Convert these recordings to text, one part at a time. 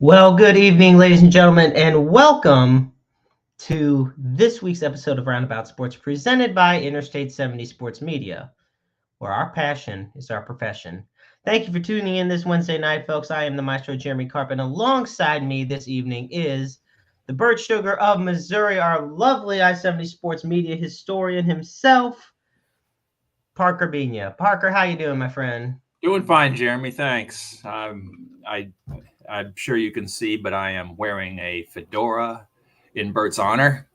Well, good evening, ladies and gentlemen, and welcome to this week's episode of Roundabout Sports presented by Interstate 70 Sports Media, where our passion is our profession. Thank you for tuning in this Wednesday night, folks. I am the Maestro Jeremy Carp, and alongside me this evening is the Bird Sugar of Missouri, our lovely I-70 Sports Media historian himself, Parker Bena. Parker, how you doing, my friend? Doing fine, Jeremy. Thanks. I'm sure you can see, but I am wearing a fedora in Bert's honor.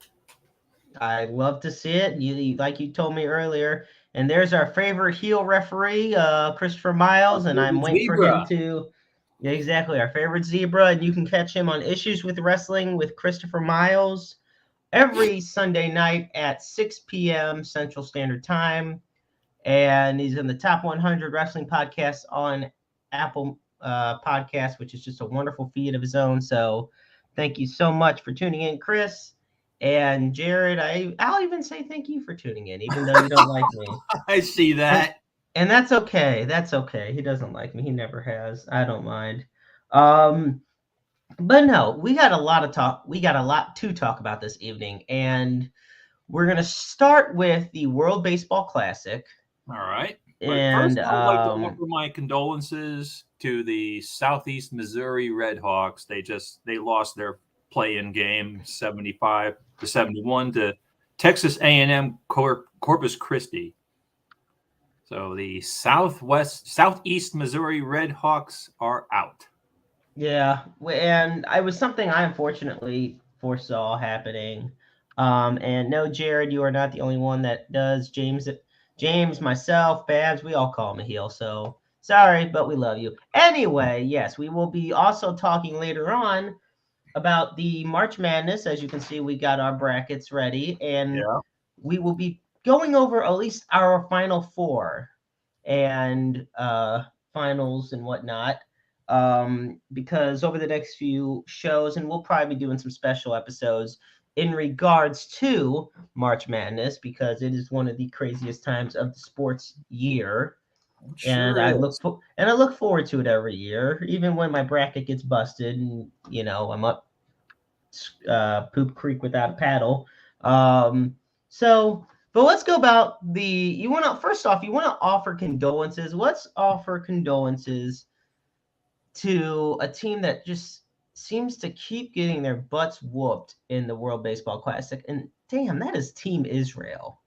I love to see it. Like you told me earlier. And there's our favorite heel referee, Christopher Miles, and I'm waiting for him Zebra. to. Yeah, exactly, our favorite zebra, and you can catch him on Issues with Wrestling with Christopher Miles every Sunday night at 6 p.m. Central Standard Time, and he's in the top 100 wrestling podcasts on Apple Podcasts, which is just a wonderful feed of his own. So, thank you so much for tuning in, Chris. And Jared, I'll even say thank you for tuning in, even though you don't like me. I see that. And that's okay. That's okay. He doesn't like me. He never has. I don't mind. Um, but no, we got a lot of talk. We got a lot to talk about this evening, and we're gonna start with the World Baseball Classic. All right. But And first, I would like to offer my condolences to the Southeast Missouri Red Hawks. They lost their play-in game 75-71 to Texas A&M Corpus Christi. So the Southeast Missouri Red Hawks are out. yeah, and I was something I unfortunately foresaw happening. And no, Jared, you are not the only one that does. James, myself, Babs, we all call him a heel. So sorry, but we love you. Anyway, yes, we will be also talking later on about the March Madness. As you can see, we got our brackets ready, and we will be going over at least our Final Four and finals and whatnot. Because over the next few shows, and we'll probably be doing some special episodes in regards to March Madness, because it is one of the craziest times of the sports year. And I look forward to it every year, even when my bracket gets busted and I'm up Poop Creek without a paddle. But let's go about you want to offer condolences. Let's offer condolences to a team that just seems to keep getting their butts whooped in the World Baseball Classic. And damn, that is Team Israel.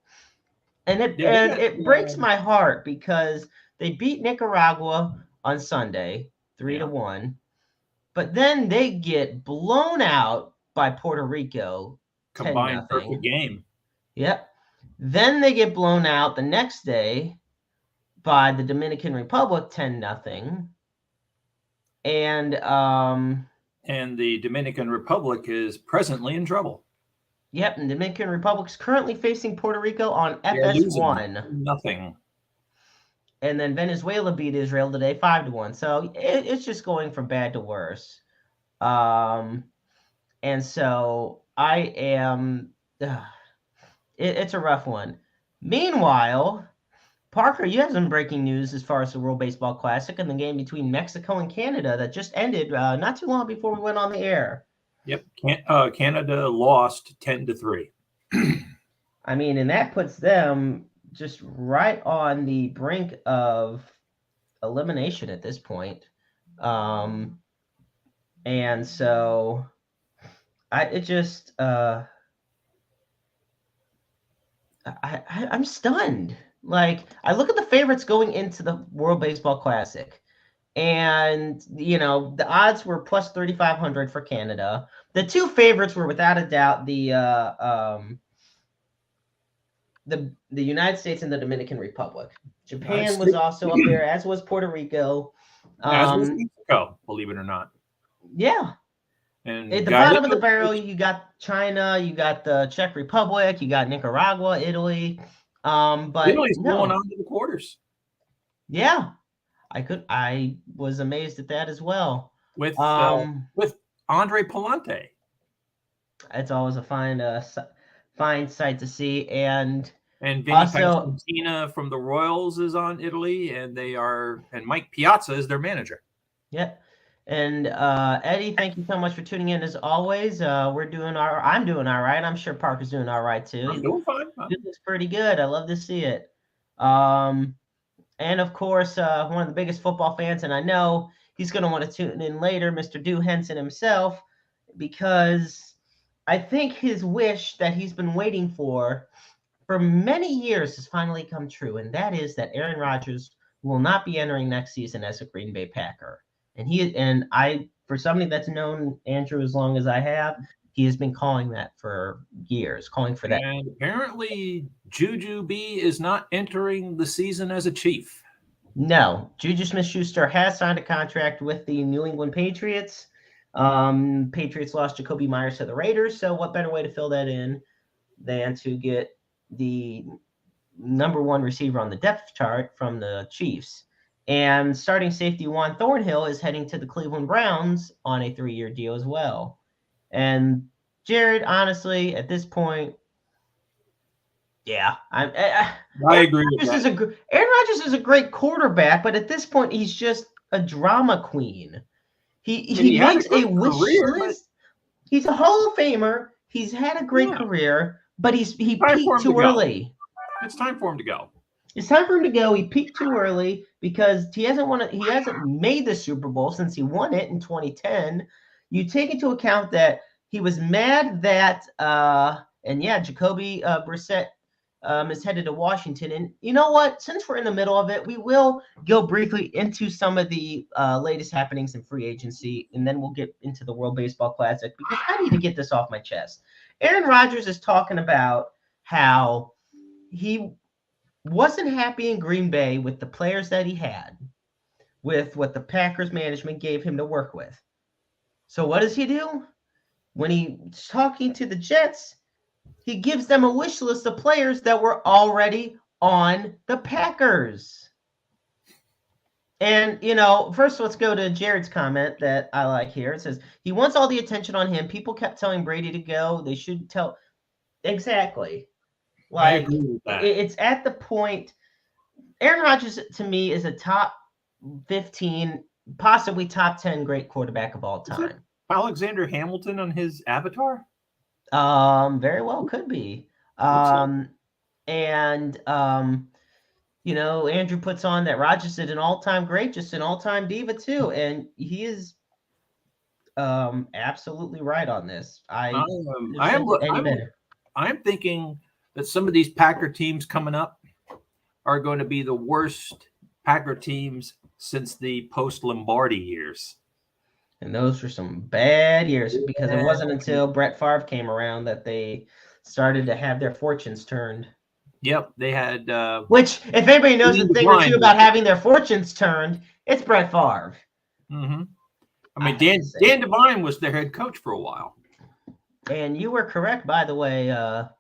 And it breaks my heart because they beat Nicaragua on Sunday 3-1, but then they get blown out by Puerto Rico. Combined perfect game. Yep. Then they get blown out the next day by the Dominican Republic 10-0. And the Dominican Republic is presently in trouble. Yep, and the Dominican Republic is currently facing Puerto Rico on FS1. Nothing. And then Venezuela beat Israel today 5-1. So it's just going from bad to worse. And so I am. It's a rough one. Meanwhile, Parker, you have some breaking news as far as the World Baseball Classic and the game between Mexico and Canada that just ended not too long before we went on the air. Yep, Canada lost 10-3. I mean, and that puts them just right on the brink of elimination at this point. And so I'm stunned. Like, I look at the favorites going into the World Baseball Classic, and the odds were plus 3,500 for Canada. The two favorites were without a doubt the United States and the Dominican Republic. Japan was also up there, as was Puerto Rico. As was Mexico, believe it or not. Yeah. And at the bottom of the barrel, you got China, you got the Czech Republic, you got Nicaragua, Italy. But Italy's going on to the quarters. Yeah. I was amazed at that as well. With Andre Palante. It's always a fine sight to see. And Vinny Pasquantino from the Royals is on Italy, and Mike Piazza is their manager. Yeah. And Eddie, thank you so much for tuning in as always. I'm doing all right. I'm sure Parker's doing all right too. I'm doing fine. It looks pretty good. I love to see it. Um, and of course, one of the biggest football fans, and I know he's going to want to tune in later, Mr. Dew Henson himself, because I think his wish that he's been waiting for many years has finally come true, and that is that Aaron Rodgers will not be entering next season as a Green Bay Packer. For somebody that's known Andrew as long as I have, he has been calling that for years, calling for that. And apparently, Juju B is not entering the season as a Chief. No, Juju Smith-Schuster has signed a contract with the New England Patriots. Patriots lost Jacoby Myers to the Raiders, so what better way to fill that in than to get the number one receiver on the depth chart from the Chiefs. And starting safety Juan Thornhill is heading to the Cleveland Browns on a 3-year deal as well. And Jared, honestly, at this point, yeah, I agree with that. Aaron Rodgers is a great quarterback, but at this point, he's just a drama queen. He makes a wish list. He's a Hall of Famer. He's had a great career, but he peaked too early. It's time for him to go. It's time for him to go. He peaked too early because he hasn't made the Super Bowl since he won it in 2010. You take into account that he was mad that Jacoby Brissett is headed to Washington. And you know what? Since we're in the middle of it, we will go briefly into some of the latest happenings in free agency, and then we'll get into the World Baseball Classic because I need to get this off my chest. Aaron Rodgers is talking about how he wasn't happy in Green Bay with the players that he had, with what the Packers management gave him to work with. So what does he do? When he's talking to the Jets, he gives them a wish list of players that were already on the Packers. And, first let's go to Jared's comment that I like here. It says, he wants all the attention on him. People kept telling Brady to go. They should tell. Exactly. I agree with that. It's at the point. Aaron Rodgers, to me, is a top 15, possibly top 10 great quarterback of all time. Alexander Hamilton on his avatar? Very well could be. Andrew puts on that Rodgers did an all-time great, just an all-time diva too, and he is absolutely right on this. I'm thinking that some of these Packer teams coming up are going to be the worst Packer teams since the post-Lombardi years. And those were some bad years because it wasn't until Brett Favre came around that they started to have their fortunes turned. Yep, they had... which, if anybody knows a thing or two about having their fortunes turned, it's Brett Favre. Mm-hmm. I mean, Dan Devine was their head coach for a while. And you were correct, by the way,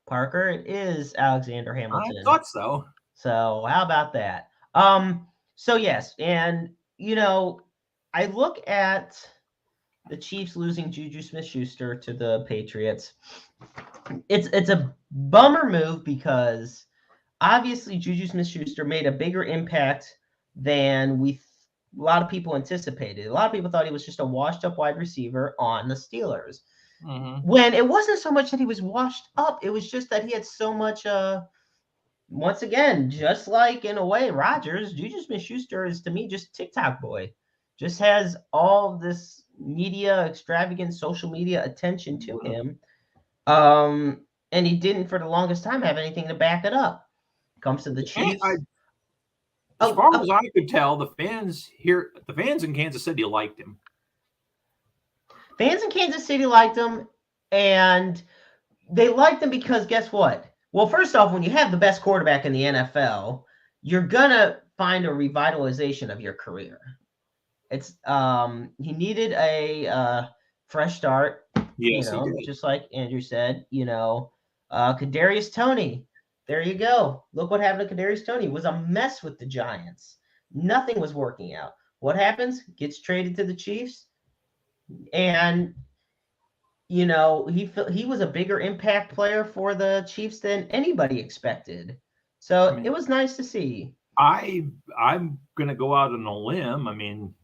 Parker. It is Alexander Hamilton. I thought so. So how about that? So yes, and I look at the Chiefs losing Juju Smith-Schuster to the Patriots. It's a bummer move because obviously Juju Smith-Schuster made a bigger impact than a lot of people anticipated. A lot of people thought he was just a washed-up wide receiver on the Steelers. Mm-hmm. When it wasn't so much that he was washed up, it was just that he had so much once again, just like in a way Rodgers, Juju Smith-Schuster is to me just TikTok boy. Just has all this media, extravagant social media attention to him. And he didn't for the longest time have anything to back it up. Comes to the Chiefs. As far as I could tell, the fans in Kansas City liked him. Fans in Kansas City liked him, and they liked him because guess what? Well, first off, when you have the best quarterback in the NFL, you're gonna find a revitalization of your career. It's he needed a fresh start. Yes, he did. Just like Andrew said. Kadarius Toney. There you go. Look what happened to Kadarius Toney. It was a mess with the Giants. Nothing was working out. What happens? Gets traded to the Chiefs, and he was a bigger impact player for the Chiefs than anybody expected. So it was nice to see. I'm going to go out on a limb. I mean,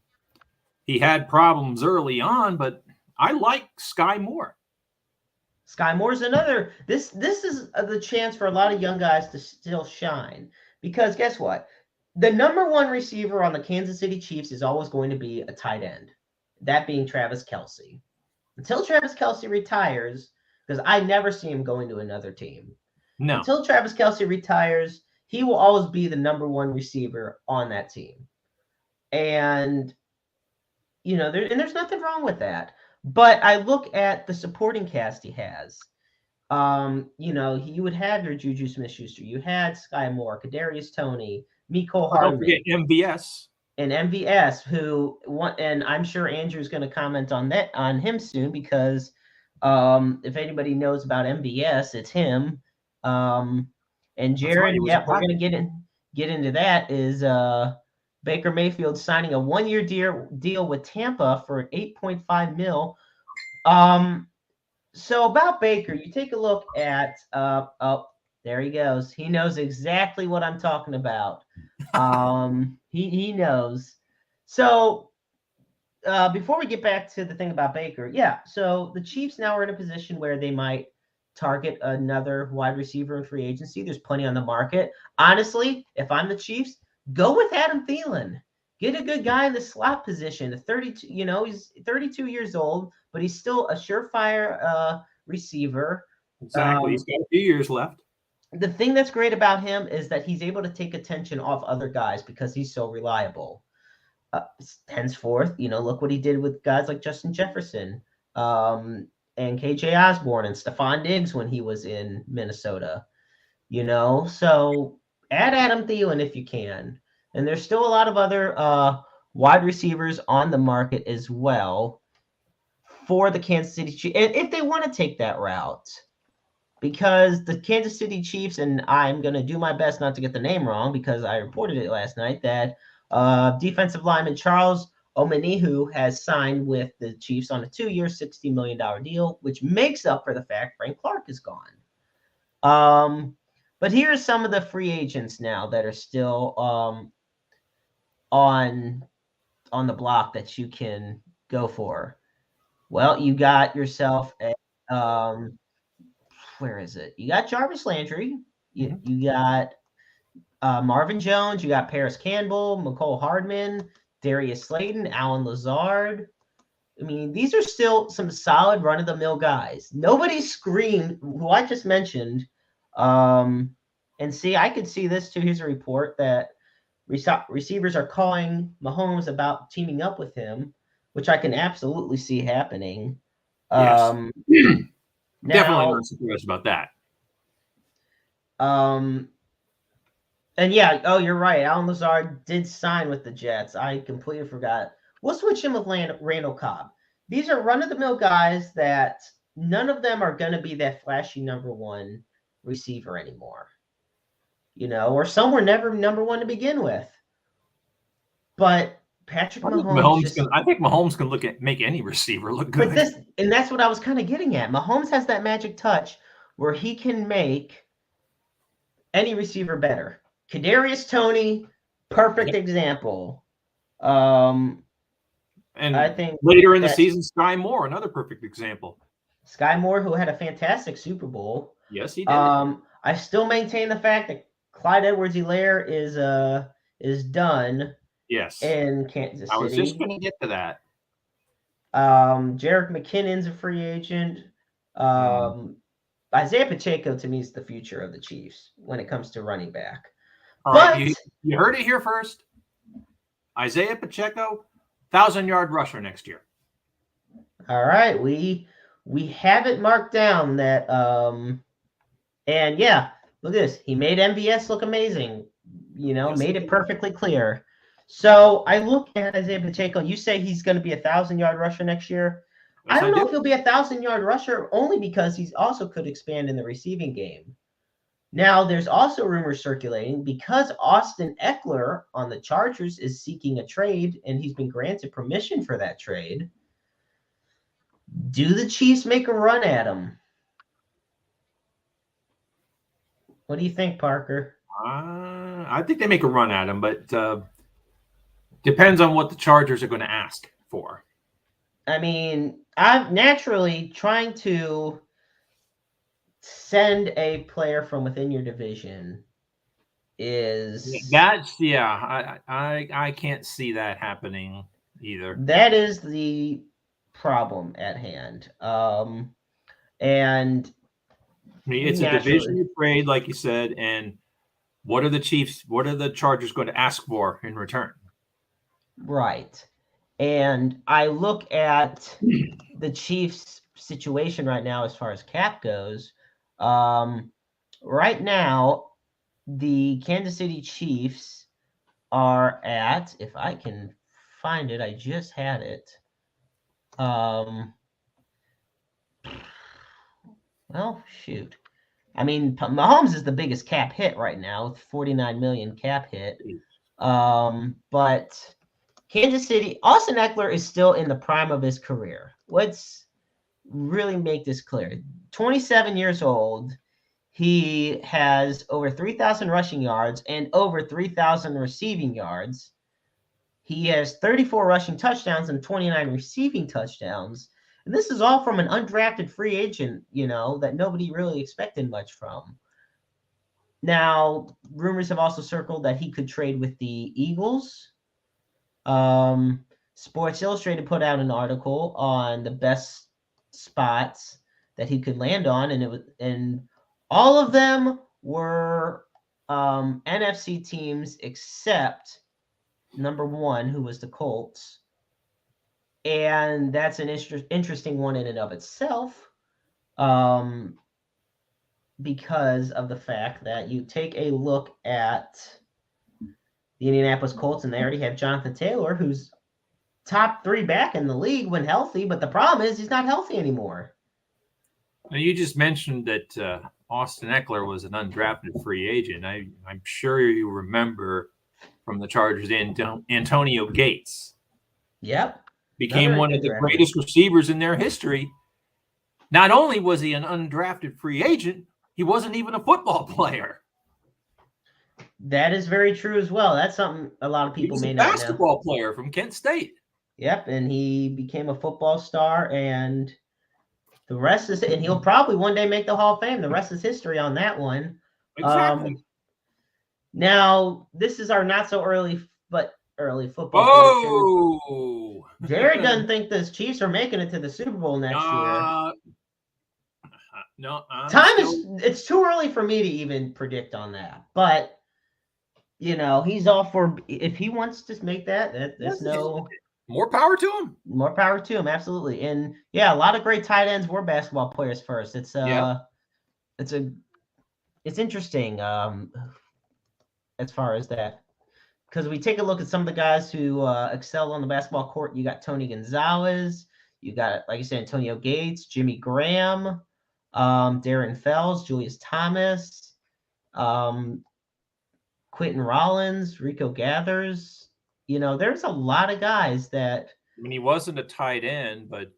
he had problems early on, but I like Sky Moore. Sky Moore's another. This is the chance for a lot of young guys to still shine, because guess what? The number one receiver on the Kansas City Chiefs is always going to be a tight end, that being Travis Kelce. Until Travis Kelce retires, because I never see him going to another team. No. Until Travis Kelce retires, he will always be the number one receiver on that team. And, there's nothing wrong with that. But I look at the supporting cast he has. You would have your Juju Smith-Schuster. You had Sky Moore, Kadarius Toney, Mecole Hardman. Don't forget MVS. And MVS, and I'm sure Andrew's going to comment on him soon, because if anybody knows about MVS, it's him. And Jared, we're going to get into that. Is Baker Mayfield signing a 1-year deal with Tampa for $8.5 million. So about Baker, you take a look at there he goes. He knows exactly what I'm talking about. He knows. So before we get back to the thing about Baker, so the Chiefs now are in a position where they might target another wide receiver in free agency. There's plenty on the market. Honestly, if I'm the Chiefs, go with Adam Thielen. Get a good guy in the slot position. 32, he's 32 years old, but he's still a surefire receiver. Exactly. He's got a few years left. The thing that's great about him is that he's able to take attention off other guys because he's so reliable. Henceforth, look what he did with guys like Justin Jefferson and KJ Osborne and Stephon Diggs when he was in Minnesota. So add Adam Thielen if you can. And there's still a lot of other wide receivers on the market as well for the Kansas City Chiefs, and if they want to take that route. Because the Kansas City Chiefs, and I'm going to do my best not to get the name wrong because I reported it last night, that defensive lineman Charles Omenihu has signed with the Chiefs on a 2-year, $60 million deal, which makes up for the fact Frank Clark is gone. But here's some of the free agents now that are still on the block that you can go for. Well, you got yourself a where is it? You got Jarvis Landry. You got Marvin Jones. You got Paris Campbell, Mecole Hardman, Darius Slayton, Alan Lazard. I mean, these are still some solid run-of-the-mill guys. Nobody screamed, who I just mentioned. And see, I could see this too. Here's a report that receivers are calling Mahomes about teaming up with him, which I can absolutely see happening. Yes. Definitely not surprised about that. And you're right. Alan Lazard did sign with the Jets. I completely forgot. We'll switch him with Randall Cobb. These are run-of-the-mill guys that none of them are going to be that flashy number one receiver anymore. Or some were never number one to begin with. But Patrick Mahomes. I think Mahomes can make any receiver look good. And that's what I was kind of getting at. Mahomes has that magic touch where he can make any receiver better. Kadarius Toney, perfect example. And I think later in the season, Sky Moore, another perfect example. Sky Moore, who had a fantastic Super Bowl. Yes, he did. I still maintain the fact that Clyde Edwards-Helaire is done. Yes. In Kansas City. I was just going to get to that. Jerick McKinnon's a free agent. Isaiah Pacheco, to me, is the future of the Chiefs when it comes to running back. All right, you heard it here first. Isaiah Pacheco, 1,000-yard rusher next year. All right, we have it marked down that and yeah, look at this. He made MVS look amazing. Yes, made it perfectly clear. So I look at Isaiah Pacheco. You say he's going to be a 1,000-yard rusher next year. Yes, I don't know if he'll be a 1,000-yard rusher, only because he's also could expand in the receiving game. Now, there's also rumors circulating because Austin Eckler on the Chargers is seeking a trade, and he's been granted permission for that trade. Do the Chiefs make a run at him? What do you think, Parker? I think they make a run at him, but depends on what the Chargers are going to ask for? I mean, I'm naturally trying to send a player from within your division is I can't see that happening either. that is the problem at hand. And I mean, we it's a naturally division trade, like you said, and what are the Chargers going to ask for in return? right. And I look at the Chiefs' situation right now as far as cap goes. Right now, the Kansas City Chiefs are at, if I can find it, I just had it. Well, shoot. I mean, Mahomes is the biggest cap hit right now with 49 million cap hit. But Kansas City, Austin Eckler is still in the prime of his career. Let's really make this clear. 27 years old. He has over 3,000 rushing yards and over 3,000 receiving yards. He has 34 rushing touchdowns and 29 receiving touchdowns. And this is all from an undrafted free agent, that nobody really expected much from. Now, rumors have also circled that he could trade with the Eagles. Sports Illustrated put out an article on the best spots that he could land on, and all of them were NFC teams except number one, who was the Colts. And that's an interesting one in and of itself, because of the fact that you take a look at the Indianapolis Colts, and they already have Jonathan Taylor, who's top 3 back in the league when healthy, but the problem is he's not healthy anymore. Now, you just mentioned that Austin Eckler was an undrafted free agent. I'm sure you remember from the Chargers, Antonio Gates. Yep. Became one of the greatest receivers in their history. Not only was he an undrafted free agent, he wasn't even a football player. That is very true as well. That's something a lot of people may not know. He was a basketball player from Kent State. Yep, and he became a football star, and the rest is, and he'll probably one day make the Hall of Fame. The rest is history on that one. Exactly. Now, this is our not so early football. Oh, Jared doesn't think the Chiefs are making it to the Super Bowl next year. No, it's too early for me to even predict on that. But he's all for, if he wants to make that. There's no more power to him. More power to him, absolutely. And yeah, a lot of great tight ends were basketball players first. It's interesting as far as that. Because we take a look at some of the guys who excel on the basketball court. You got Tony Gonzalez. You got, like I said, Antonio Gates, Jimmy Graham, Darren Fells, Julius Thomas, Quentin Rollins, Rico Gathers. There's a lot of guys that. I mean, he wasn't a tight end, but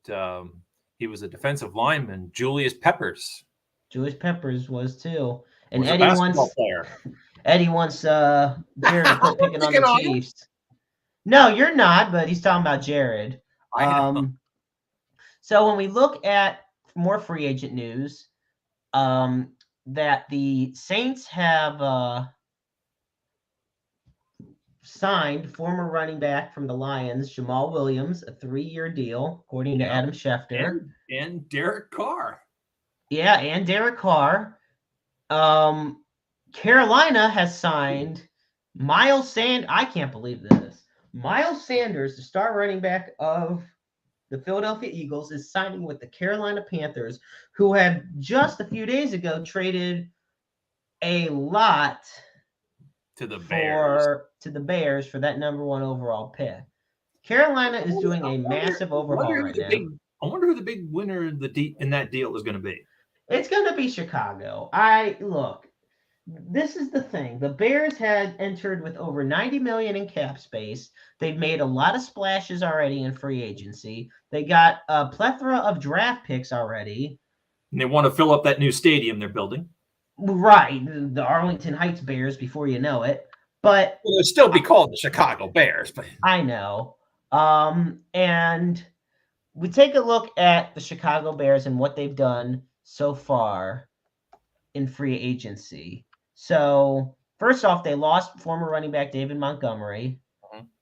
he was a defensive lineman. Julius Peppers. Julius Peppers was too. And was a basketball player. Eddie wants Jared to quit picking on the Chiefs. No, you're not, but he's talking about Jared. So when we look at more free agent news, that the Saints have signed former running back from the Lions, Jamal Williams, a 3-year deal, according to Adam Schefter. And Derek Carr. Yeah, and Derek Carr. Carolina has signed Miles Sanders. I can't believe this. Miles Sanders, the star running back of the Philadelphia Eagles, is signing with the Carolina Panthers, who have just a few days ago traded a lot to the Bears for that number 1 overall pick. Carolina is doing a massive overhaul right now. I wonder who the big winner in that deal is going to be. It's going to be Chicago. This is the thing. The Bears had entered with over $90 million in cap space. They've made a lot of splashes already in free agency. They got a plethora of draft picks already. And they want to fill up that new stadium they're building. Right. The Arlington Heights Bears before you know it. But it'll still be called the Chicago Bears. But I know. And we take a look at the Chicago Bears and what they've done so far in free agency. So first off, they lost former running back David Montgomery.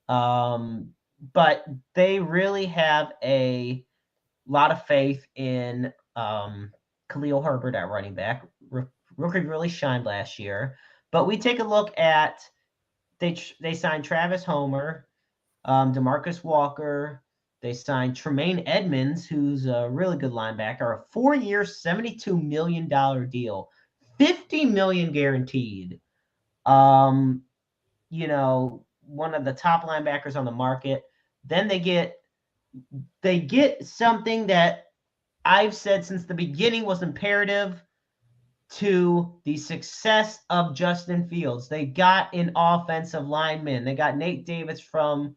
But they really have a lot of faith in Khalil Herbert at running back. Rookie really shined last year. But we take a look at they signed Travis Homer, DeMarcus Walker. They signed Tremaine Edmonds, who's a really good linebacker, a 4-year, $72 million deal, $50 million guaranteed. One of the top linebackers on the market. Then they get something that I've said since the beginning was imperative to the success of Justin Fields. They got an offensive lineman. They got Nate Davis from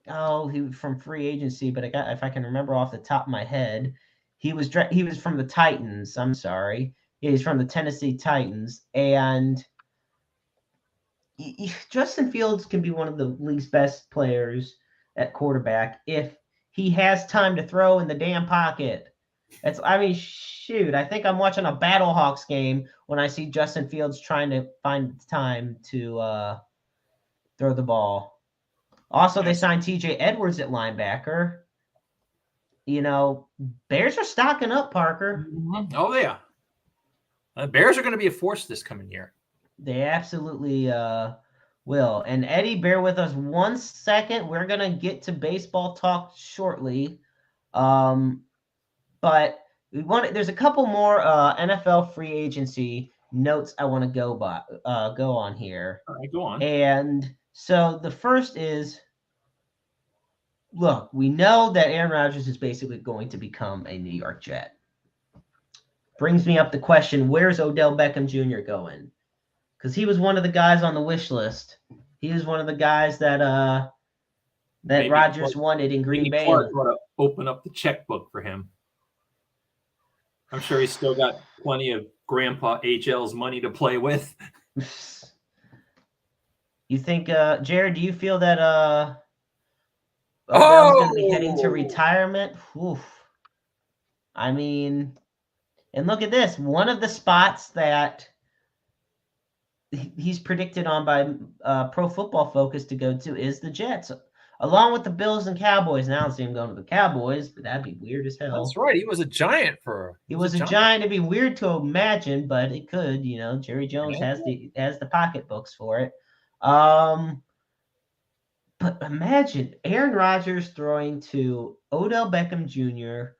he was from free agency, but if I can remember off the top of my head, he was from the Titans. I'm sorry. Yeah, he's from the Tennessee Titans, and Justin Fields can be one of the league's best players at quarterback if he has time to throw in the damn pocket. Shoot, I think I'm watching a Battlehawks game when I see Justin Fields trying to find time to throw the ball. Also, they signed TJ Edwards at linebacker. Bears are stocking up, Parker. Mm-hmm. Oh, yeah. Bears are going to be a force this coming year. They absolutely will. And Eddie, bear with us 1 second. We're going to get to baseball talk shortly. But there's a couple more NFL free agency notes I want to go on here. All right, go on. And so the first is, look, we know that Aaron Rodgers is basically going to become a New York Jet. Brings me up the question, where's Odell Beckham Jr. going? Because he was one of the guys on the wish list. He was one of the guys that Rodgers wanted in Green Bay. Clark ought to open up the checkbook for him. I'm sure he's still got plenty of Grandpa HL's money to play with. You think, Jared, do you feel that Odell's going to be heading to retirement? Oof. I mean, and look at this. One of the spots that he's predicted on by Pro Football Focus to go to is the Jets, along with the Bills and Cowboys. Now I don't see him going to the Cowboys, but that'd be weird as hell. That's right. He was a giant He was a giant. It'd be weird to imagine, but it could. Jerry Jones has the pocketbooks for it. But imagine Aaron Rodgers throwing to Odell Beckham Jr.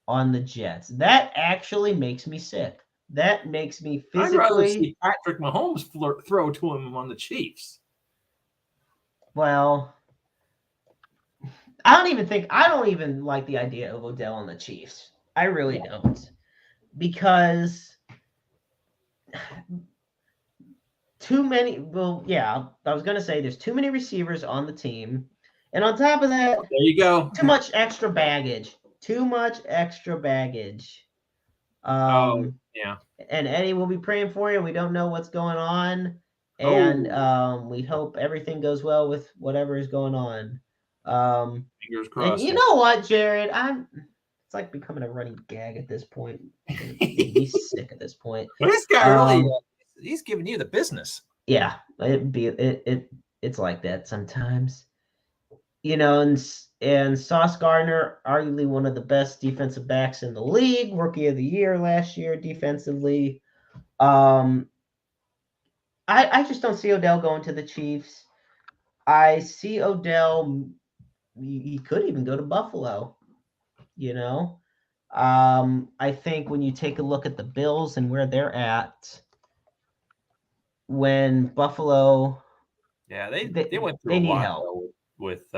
on the Jets. That actually makes me sick. That makes me physically. I'd rather see Patrick Mahomes throw to him on the Chiefs. Well, I don't even like the idea of Odell on the Chiefs. I really don't. Because too many. Well, yeah, I was going to say there's too many receivers on the team. And on top of that, there you go. Too much extra baggage. Yeah. And Eddie, we'll be praying for you. We don't know what's going on. And we hope everything goes well with whatever is going on. Fingers crossed. And you know what, Jared? It's like becoming a running gag at this point. He's sick at this point. Well, this guy really, he's giving you the business. Yeah, it's like that sometimes. And Sauce Gardner, arguably one of the best defensive backs in the league, Rookie of the Year last year defensively. I just don't see Odell going to the Chiefs. I see Odell. He could even go to Buffalo. I think when you take a look at the Bills and where they're at, when Buffalo, they went through they a need lot help with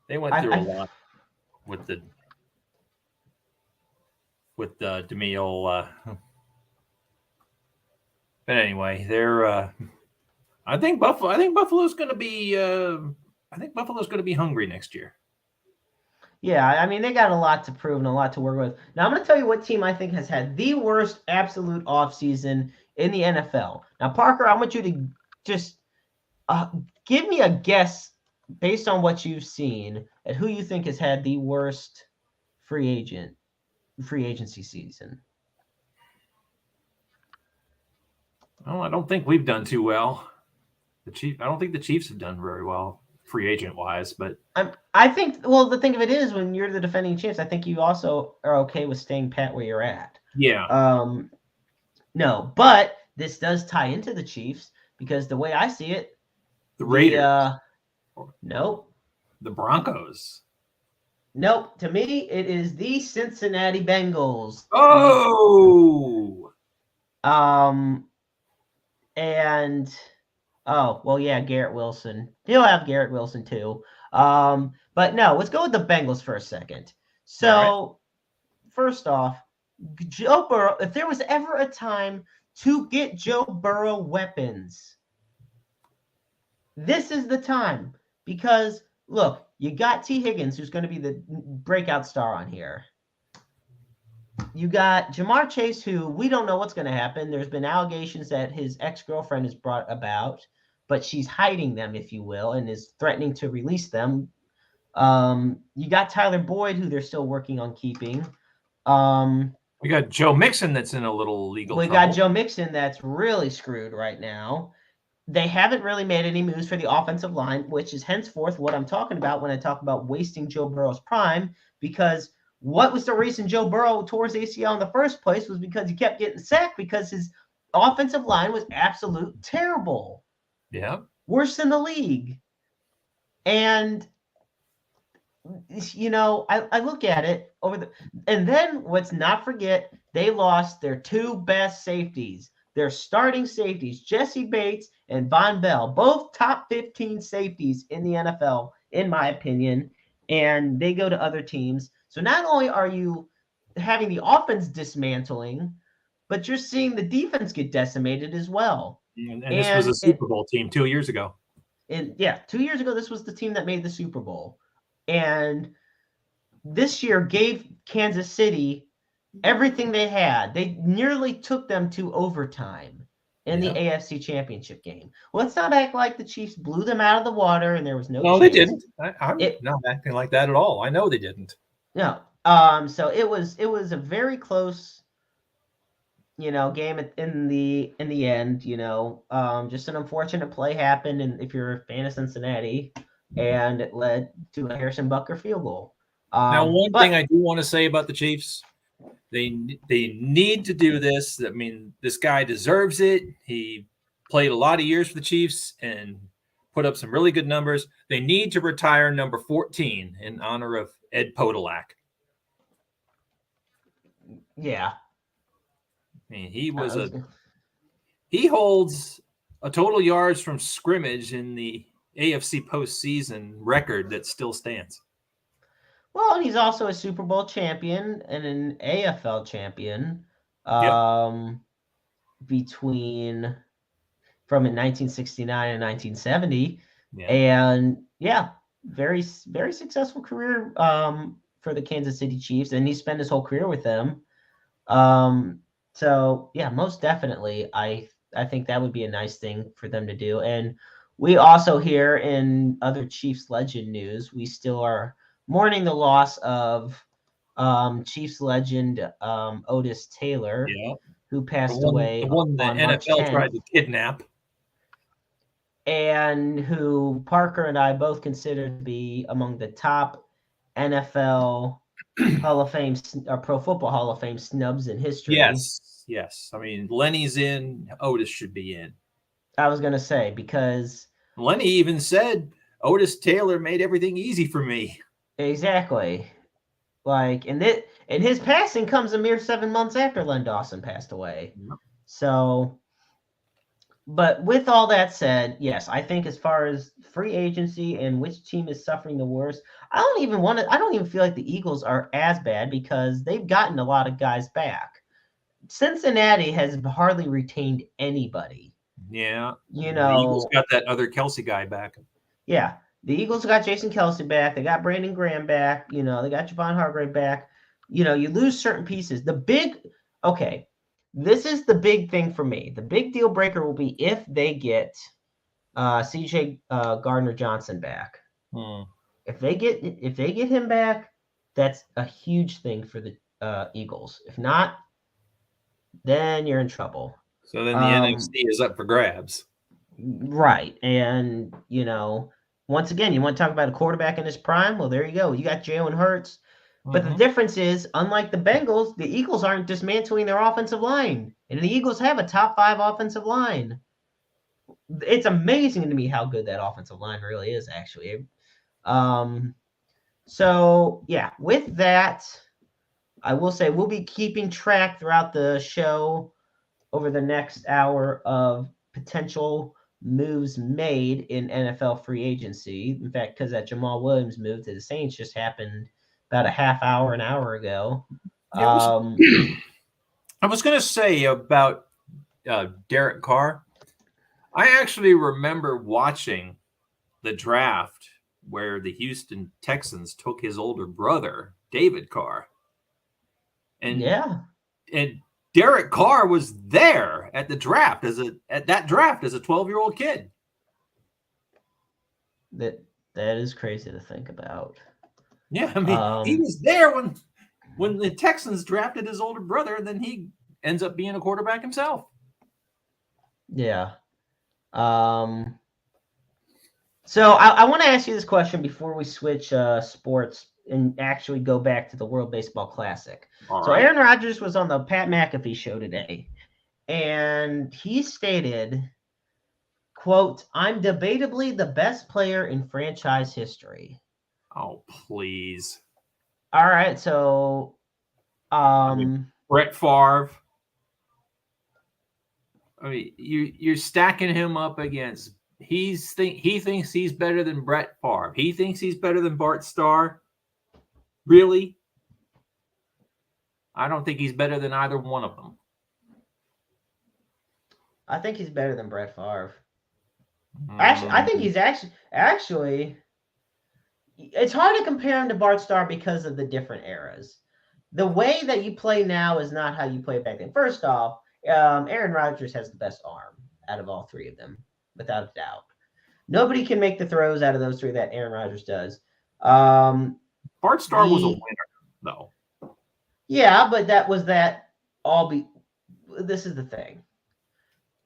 they went through a lot with the DeMille. But anyway, they're. I think Buffalo's going to be. I think Buffalo's going to be hungry next year. Yeah, I mean, they got a lot to prove and a lot to work with. Now, I'm going to tell you what team I think has had the worst absolute offseason in the NFL. Now, Parker, I want you to just give me a guess based on what you've seen at who you think has had the worst free agency season. Well, I don't think we've done too well. I don't think the Chiefs have done very well free agent wise, but I think, well, the thing of it is, when you're the defending champs, I think you also are okay with staying pat where you're at. yeah. No, but this does tie into the Chiefs because the way I see it, The Raiders. Nope. The Broncos. Nope. To me, it is the Cincinnati Bengals. Oh. And well, yeah, Garrett Wilson. He'll have Garrett Wilson too. But no, let's go with the Bengals for a second. So, first off, Joe Burrow, if there was ever a time to get Joe Burrow weapons, this is the time. Because, look, you got T. Higgins, who's going to be the breakout star on here. You got Jamar Chase, who we don't know what's going to happen. There's been allegations that his ex-girlfriend has brought about, but she's hiding them, if you will, and is threatening to release them. You got Tyler Boyd, who they're still working on keeping. We got Joe Mixon that's in a little legal trouble. We got Joe Mixon that's really screwed right now. They haven't really made any moves for the offensive line, which is henceforth what I'm talking about when I talk about wasting Joe Burrow's prime, because what was the reason Joe Burrow tore his ACL in the first place was because he kept getting sacked because his offensive line was absolute terrible. Yeah. Worse than the league. And, I look at it and then let's not forget, they lost their two best safeties. Their starting safeties, Jesse Bates and Von Bell, both top 15 safeties in the NFL, in my opinion, and they go to other teams. So not only are you having the offense dismantling, but you're seeing the defense get decimated as well. And this was a Super Bowl team 2 years ago. 2 years ago, this was the team that made the Super Bowl. And this year gave Kansas City everything they had. They nearly took them to overtime in the AFC Championship game. Let's not act like the Chiefs blew them out of the water and there was no chance. They didn't. I'm not acting like that at all. I know they didn't. No. So it was a very close, game in the end. Just an unfortunate play happened, and if you're a fan of Cincinnati, and it led to a Harrison Butker field goal. Now, one thing I do want to say about the Chiefs. They need to do this. I mean, this guy deserves it. He played a lot of years for the Chiefs and put up some really good numbers. They need to retire number 14 in honor of Ed Podolak. Yeah. I mean, he holds a total yards from scrimmage in the AFC postseason record that still stands. Well, he's also a Super Bowl champion and an AFL champion from 1969 and 1970. Yeah. And very, very successful career for the Kansas City Chiefs, and he spent his whole career with them. So most definitely, I think that would be a nice thing for them to do. And we also hear in other Chiefs legend news, we still are mourning the loss of Chiefs legend Otis Taylor, who passed away. The one the NFL tried to kidnap. And who Parker and I both consider to be among the top NFL Hall of Fame or Pro Football Hall of Fame snubs in history. Yes. I mean, Lenny's in, Otis should be in. I was going to say, because Lenny even said Otis Taylor made everything easy for me. Exactly. And his passing comes a mere 7 months after Len Dawson passed away. Yep. So, but with all that said, yes, I think as far as free agency and which team is suffering the worst, I don't even feel like the Eagles are as bad because they've gotten a lot of guys back. Cincinnati has hardly retained anybody. Yeah. The Eagles got that other Kelsey guy back. Yeah. The Eagles got Jason Kelsey back. They got Brandon Graham back. They got Javon Hargrave back. You lose certain pieces. This is the big thing for me. The big deal breaker will be if they get CJ Gardner Johnson back. Hmm. If they get him back, that's a huge thing for the Eagles. If not, then you're in trouble. So then the NFC is up for grabs. Right. And, once again, you want to talk about a quarterback in his prime? Well, there you go. You got Jalen Hurts. But the difference is, unlike the Bengals, the Eagles aren't dismantling their offensive line. And the Eagles have a top 5 offensive line. It's amazing to me how good that offensive line really is, actually. So, yeah, with that, I will say we'll be keeping track throughout the show over the next hour of potential moves made in NFL free agency. In fact, because that Jamal Williams move to the Saints just happened about an hour ago. I was going to say about Derek Carr. I actually remember watching the draft where the Houston Texans took his older brother, David Carr. And Derek Carr was there at the draft as a 12-year-old kid. That is crazy to think about. Yeah, I mean, he was there when the Texans drafted his older brother, and then he ends up being a quarterback himself. Yeah. So I want to ask you this question before we switch sports and actually go back to the World Baseball Classic. All so right. Aaron Rodgers was on the Pat McAfee show today, and he stated, quote, "I'm debatably the best player in franchise history." Oh, please. All right, so Brett Favre. I mean, you're stacking him up against. He thinks he's better than Brett Favre. He thinks he's better than Bart Starr. Really? I don't think he's better than either one of them. I think he's better than Brett Favre. Actually, I think he's actually. It's hard to compare him to Bart Starr because of the different eras. The way that you play now is not how you play back then. First off, Aaron Rodgers has the best arm out of all three of them, without a doubt. Nobody can make the throws out of those three that Aaron Rodgers does. Bart Starr was a winner, though. Yeah, but this is the thing.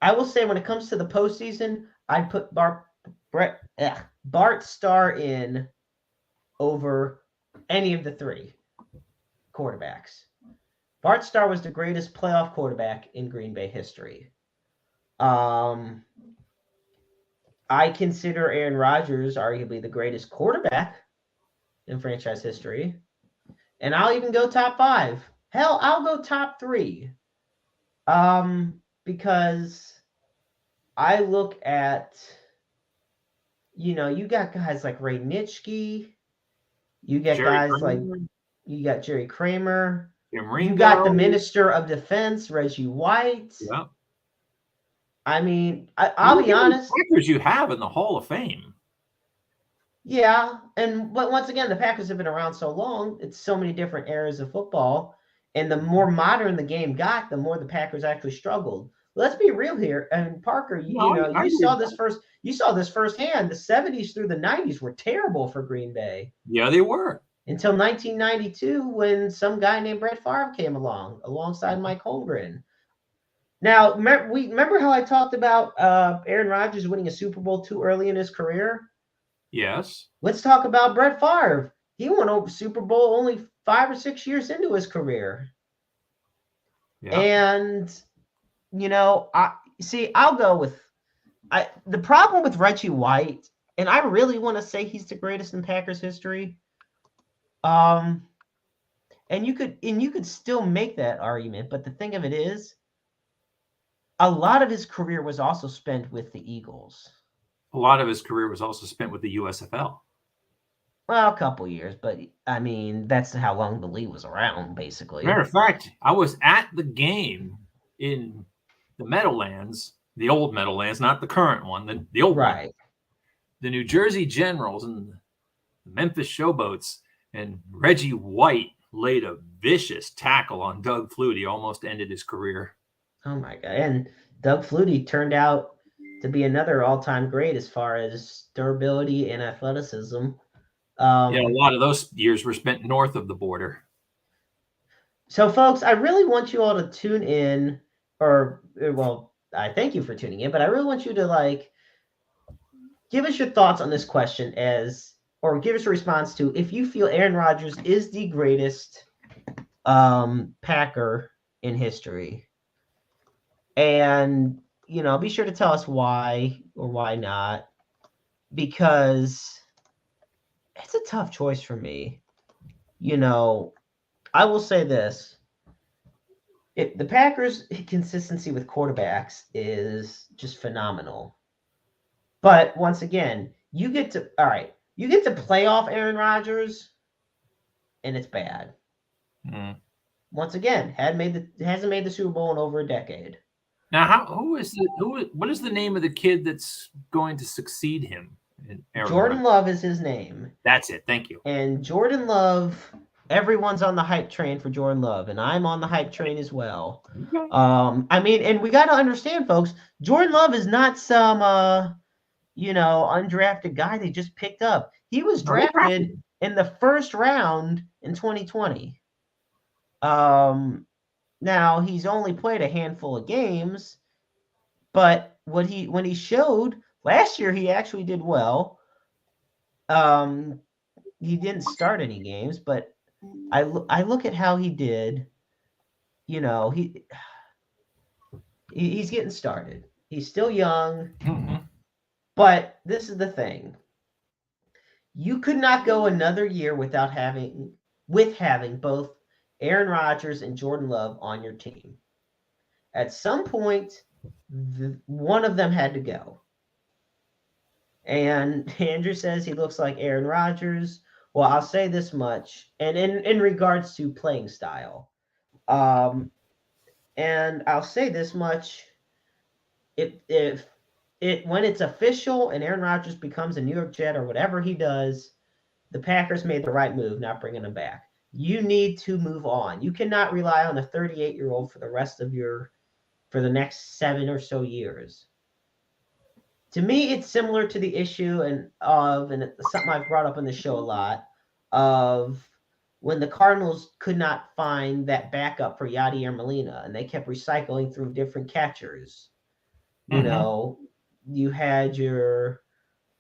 I will say when it comes to the postseason, I'd put Bart Starr in over any of the three quarterbacks. Bart Starr was the greatest playoff quarterback in Green Bay history. I consider Aaron Rodgers arguably the greatest quarterback in franchise history. And I'll even go top 5. Hell, I'll go top 3. Because I look at, you got guys like Ray Nitschke. You got guys like, you got Jerry Kramer. You got the Minister of Defense, Reggie White. Yeah. I mean, I'll be honest. The Packers you have in the Hall of Fame. Yeah, but once again, the Packers have been around so long. It's so many different eras of football, and the more modern the game got, the more the Packers actually struggled. Let's be real here. And Parker, you saw this firsthand. The 70s through the 90s were terrible for Green Bay. Yeah, they were. Until 1992, when some guy named Brett Favre came along alongside Mike Holmgren. Now, remember how I talked about Aaron Rodgers winning a Super Bowl too early in his career? Yes. Let's talk about Brett Favre. He won over Super Bowl only 5 or 6 years into his career. Yeah. And, I'll go with the problem with Reggie White, and I really want to say he's the greatest in Packers history. And you could still make that argument, but the thing of it is, a lot of his career was also spent with the Eagles. A lot of his career was also spent with the USFL. Well, a couple years, but I mean, that's how long the league was around, basically. Matter of fact, I was at the game in the Meadowlands, the old Meadowlands, not the current one, the old one. The New Jersey Generals and the Memphis Showboats, and Reggie White laid a vicious tackle on Doug Flutie, almost ended his career. Oh my God. And Doug Flutie turned out to be another all-time great as far as durability and athleticism. Yeah, a lot of those years were spent north of the border. So, folks, I really want you all to tune in, or well, I thank you for tuning in, but I really want you to give us your thoughts on this question or give us a response to if you feel Aaron Rodgers is the greatest Packer in history. And, be sure to tell us why or why not, because it's a tough choice for me. I will say this. The Packers' consistency with quarterbacks is just phenomenal. But once again, you get to playoff Aaron Rodgers, and it's bad. Mm. Once again, hasn't made the Super Bowl in over a decade. Now, what is the name of the kid that's going to succeed him? Jordan Love is his name. That's it. Thank you. And Jordan Love, everyone's on the hype train for Jordan Love, and I'm on the hype train as well. Okay. And we got to understand, folks, Jordan Love is not some undrafted guy they just picked up. He was drafted in the first round in 2020. Now he's only played a handful of games, but when he showed last year, he actually did well. He didn't start any games, but I look at how he did. He's getting started. He's still young, but this is the thing. You could not go another year without having both Aaron Rodgers and Jordan Love on your team. At some point, one of them had to go. And Andrew says he looks like Aaron Rodgers. Well, I'll say this much, and in regards to playing style, and I'll say this much: if when it's official and Aaron Rodgers becomes a New York Jet or whatever he does, the Packers made the right move, not bringing him back. You need to move on. You cannot rely on a 38-year-old for the next 7 or so years. To me, it's similar to the issue and it's something I've brought up on the show a lot, of when the Cardinals could not find that backup for Yadier Molina, and they kept recycling through different catchers. You had your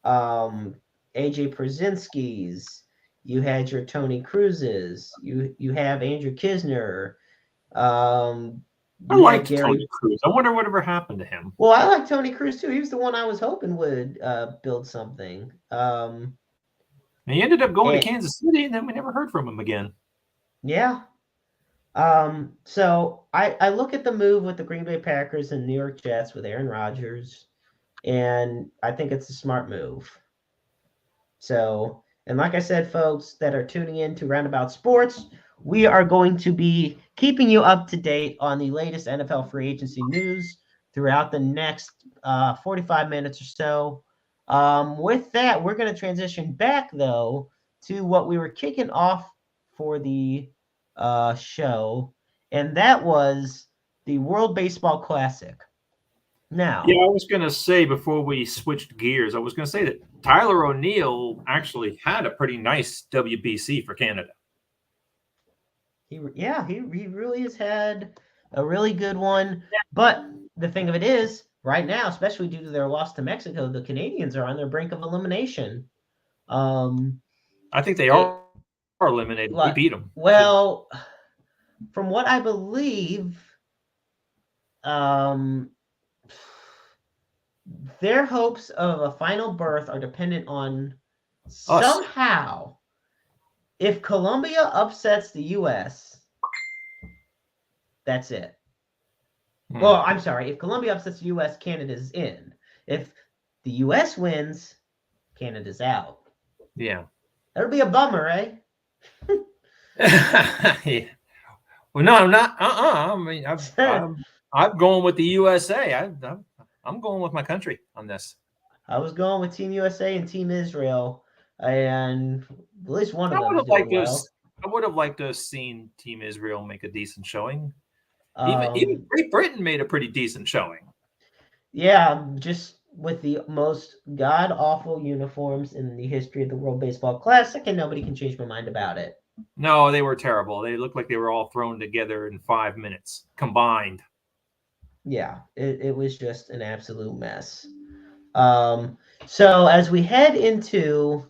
AJ Przinsky's, you had your Tony Cruz's, you have Andrew Kisner. I like Tony Cruz. I wonder whatever happened to him. Well, I like Tony Cruz too. He was the one I was hoping would build something. He ended up going to Kansas City, and then we never heard from him again. Yeah. So I look at the move with the Green Bay Packers and New York Jets with Aaron Rodgers, and I think it's a smart move. So, and like I said, folks that are tuning in to Roundabout Sports, we are going to be keeping you up to date on the latest NFL free agency news throughout the next 45 minutes or so. With that, we're going to transition back, though, to what we were kicking off for the show, and that was the World Baseball Classic. Now, yeah, I was going to say before we switched gears, I was going to say that Tyler O'Neill actually had a pretty nice WBC for Canada. He really has had a really good one. But the thing of it is, right now, especially due to their loss to Mexico, the Canadians are on their brink of elimination. I think they are eliminated. We beat them. Well, from what I believe, their hopes of a final berth are dependent on somehow. If Colombia upsets the U.S., that's it. Well, I'm sorry. If Colombia upsets the U.S., Canada's in. If the U.S. wins, Canada's out. Yeah. That'll be a bummer, eh? Yeah. Well, no, I'm not. I mean, I'm going with the USA. I'm going with my country on this. I was going with Team USA and Team Israel, and at least one of them is doing well. I would have liked to have seen Team Israel make a decent showing. Even Great Britain made a pretty decent showing. Yeah, just with the most god awful uniforms in the history of the World Baseball Classic, and nobody can change my mind about it. No, they were terrible. They looked like they were all thrown together in 5 minutes combined. Yeah, it was just an absolute mess. So as we head into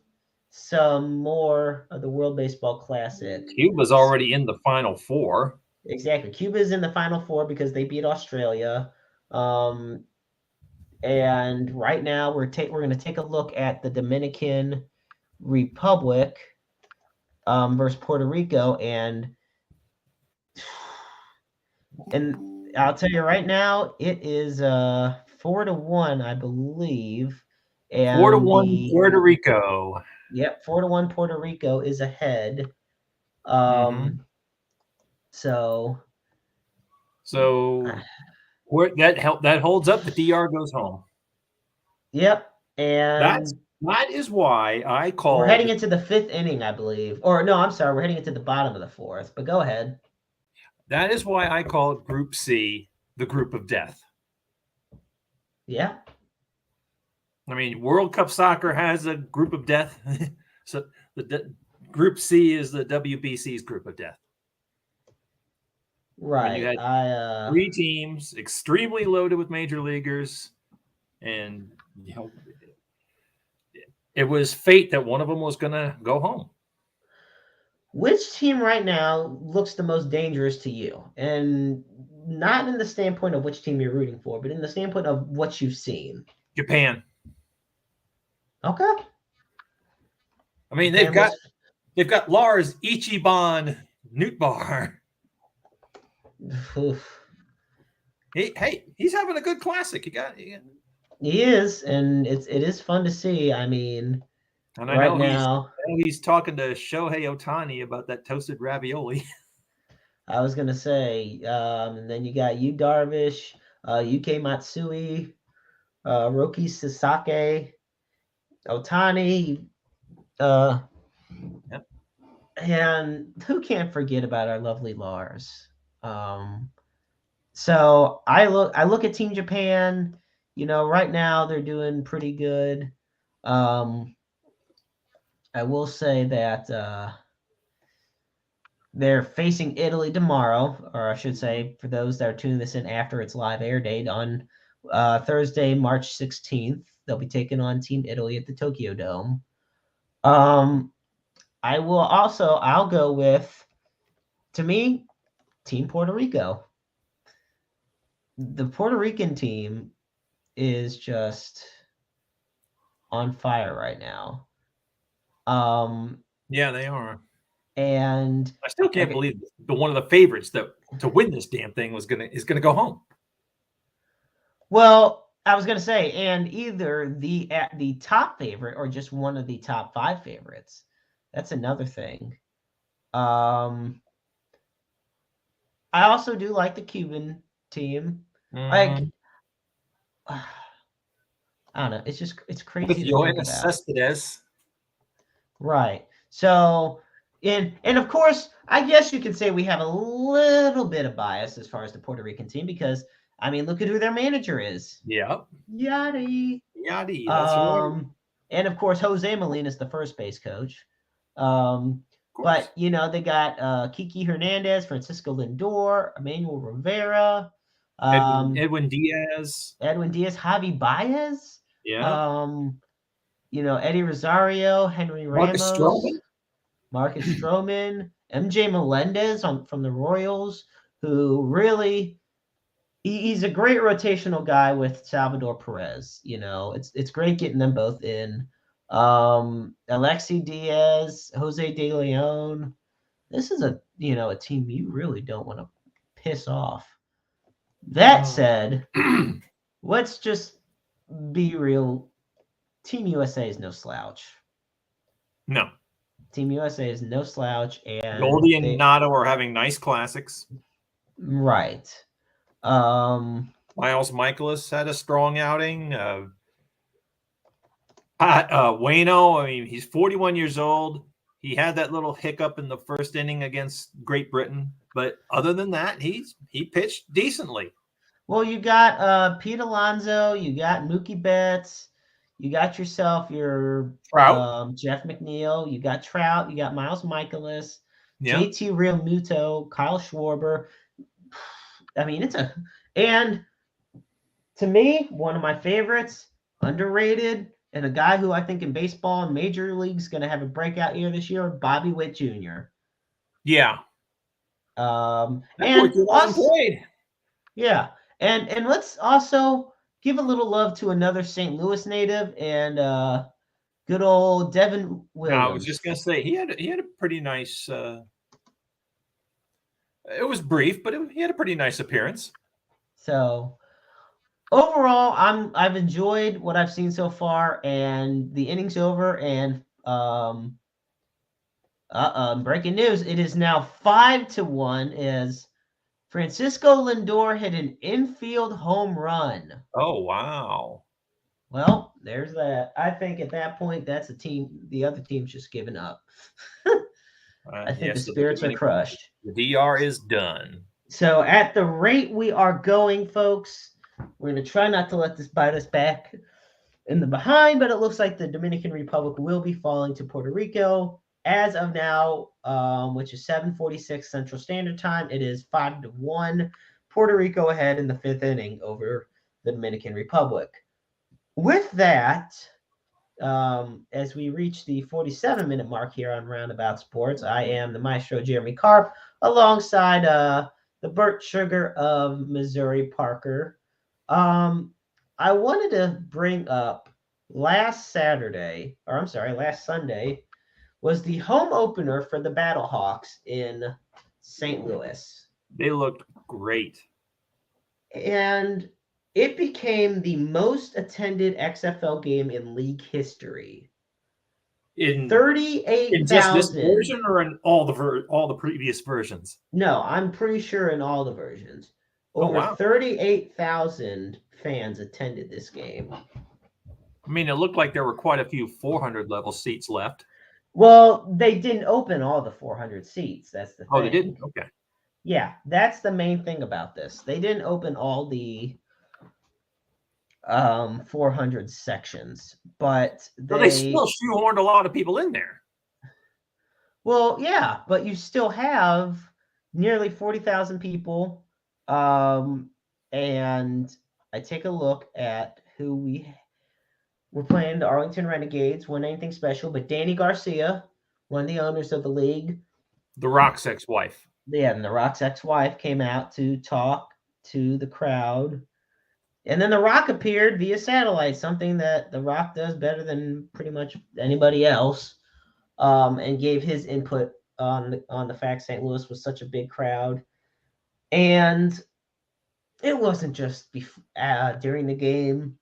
some more of the World Baseball Classic, Cuba's already in the Final Four. exactly. Cuba is in the Final Four because they beat Australia. And right now we're going to take a look at the Dominican Republic versus Puerto Rico, and I'll tell you right now, it is 4-1, I believe. And 4-1 Puerto Rico. Yep, 4-1 Puerto Rico is ahead. So where that holds up, the DR goes home. Yep, and that is why I called. We're heading into the 5th inning, I believe. Or no, I'm sorry, we're heading into the bottom of the 4th. But go ahead. That is why I call it Group C, the group of death. Yeah. I mean, World Cup soccer has a group of death. So the Group C is the WBC's group of death. Right. And you had 3 teams, extremely loaded with major leaguers, and it was fate that one of them was going to go home. Which team right now looks the most dangerous to you? And not in the standpoint of which team you're rooting for, but in the standpoint of what you've seen. Japan. Okay. I mean, they've got Lars Ichiban Nootbaar. He's having a good classic. He is, and it is fun to see. I mean, and I know he's talking to Shohei Ohtani about that toasted ravioli. I was gonna say, and then you got Yu Darvish, UK Matsui, Roki Sasaki, Ohtani, yep. And who can't forget about our lovely Lars? So I look at Team Japan. Right now they're doing pretty good. I will say that they're facing Italy tomorrow, or I should say, for those that are tuning this in after its live air date on Thursday, March 16th, they'll be taking on Team Italy at the Tokyo Dome. I'll go with, to me, Team Puerto Rico. The Puerto Rican team is just on fire right now. Yeah, they are. And I still can't believe one of the favorites to win this damn thing is gonna go home. Well, I was gonna say, and either the top favorite or just one of the top 5 favorites. That's another thing. I also do like the Cuban team. Like, I don't know. It's crazy to think about. Cespedes. Right. So, and of course, I guess you could say we have a little bit of bias as far as the Puerto Rican team because, I mean, look at who their manager is. Yeah. Yachty. That's right. And of course, Jose Molina is the first base coach. But they got Kiki Hernandez, Francisco Lindor, Emmanuel Rivera, Edwin Diaz, Javi Baez. Yeah. Eddie Rosario, Henry Ramos, Marcus Stroman, MJ Melendez from the Royals, who really he's a great rotational guy with Salvador Perez. It's great getting them both in. Alexi Diaz, Jose De Leon. This is a team you really don't want to piss off. That said, let's just be real. Team USA is no slouch. No. Team USA is no slouch, and Goldie and Nato are having nice classics. Right. Miles Michaelis had a strong outing. Waino, I mean, he's 41 years old. He had that little hiccup in the first inning against Great Britain, but other than that, he pitched decently. Well, you got Pete Alonso, you got Mookie Betts, you got yourself your Trout. Jeff McNeil, you got Trout, you got Miles Michaelis, Yeah. JT Realmuto, Kyle Schwarber. I mean, and to me, one of my favorites, underrated, and a guy who I think in baseball and major leagues going to have a breakout year this year, Bobby Witt Jr. Yeah. That boy And still hasn't us, played. yeah, and let's also give a little love to another St. Louis native and good old Devin Now, I was Williams. just gonna say he had a pretty nice. It was brief, but he had a pretty nice appearance. So overall, I've enjoyed what I've seen so far, and the inning's over. And breaking news: it is now 5-1. As Francisco Lindor hit an infield home run. Oh wow! Well, there's that. I think at that point, that's the team. The other team's just giving up. I think the Yes, spirits are crushed. the DR is done. So at the rate we are going, folks, we're going to try not to let this bite us back in the behind, but it looks like the Dominican Republic will be falling to Puerto Rico as of now, which is 7:46 Central Standard Time. It is 5-1. Puerto Rico ahead in the fifth inning over the Dominican Republic. With that, as we reach the 47-minute mark here on Roundabout Sports, I am the Maestro Jeremy Karp alongside the Burt Sugar of Missouri, Parker. I wanted to bring up last Sunday was the home opener for the Battlehawks in St. Louis. They looked great. And it became the most attended XFL game in league history. In 38,000. just this version, or in all the previous versions? No, I'm pretty sure in all the versions. Over 38,000 fans attended this game. I mean, it looked like there were quite a few 400 level seats left. Well, they didn't open all the 400 seats. That's the thing. Oh, they didn't? Okay. Yeah, that's the main thing about this. They didn't open all the 400 sections, but they still shoehorned a lot of people in there. Well, yeah, but you still have nearly 40,000 people. And I take a look at who we're playing. The Arlington Renegades won anything special, but Danny Garcia, one of the owners of the league, the Rock's ex-wife. Yeah, and the Rock's ex-wife came out to talk to the crowd. And then the Rock appeared via satellite, something that the Rock does better than pretty much anybody else, and gave his input on the fact St. Louis was such a big crowd. And it wasn't just during the game.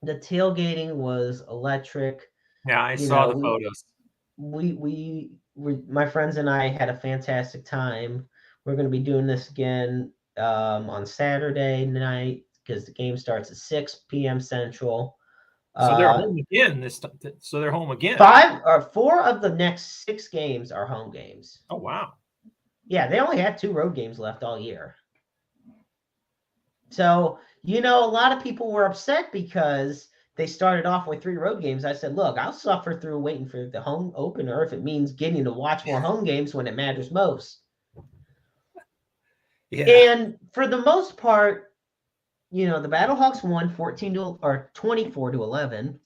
The tailgating was electric. Yeah, I saw the photos. My friends and I had a fantastic time. We're going to be doing this again on Saturday night because the game starts at 6 p.m. Central. So they're home again this time. So they're home again. 4 of the next 6 games are home games. Oh, wow. Yeah, they only have 2 road games left all year. So, a lot of people were upset because they started off with 3 road games. I said, look, I'll suffer through waiting for the home opener if it means getting to watch more home games when it matters most. Yeah. And for the most part, the Battlehawks won 24-11.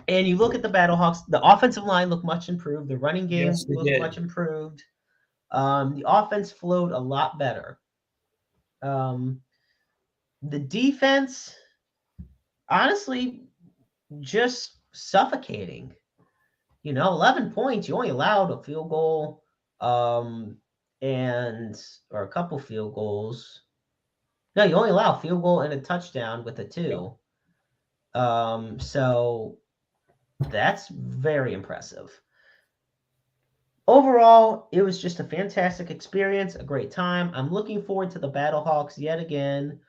And you look at the Battlehawks, the offensive line looked much improved. The running game looked much improved. The offense flowed a lot better. The defense, honestly, just suffocating. 11 points. You only allowed a field goal, or a couple field goals. No, you only allow a field goal and a touchdown with a 2. So that's very impressive. Overall, it was just a fantastic experience, a great time. I'm looking forward to the Battlehawks yet again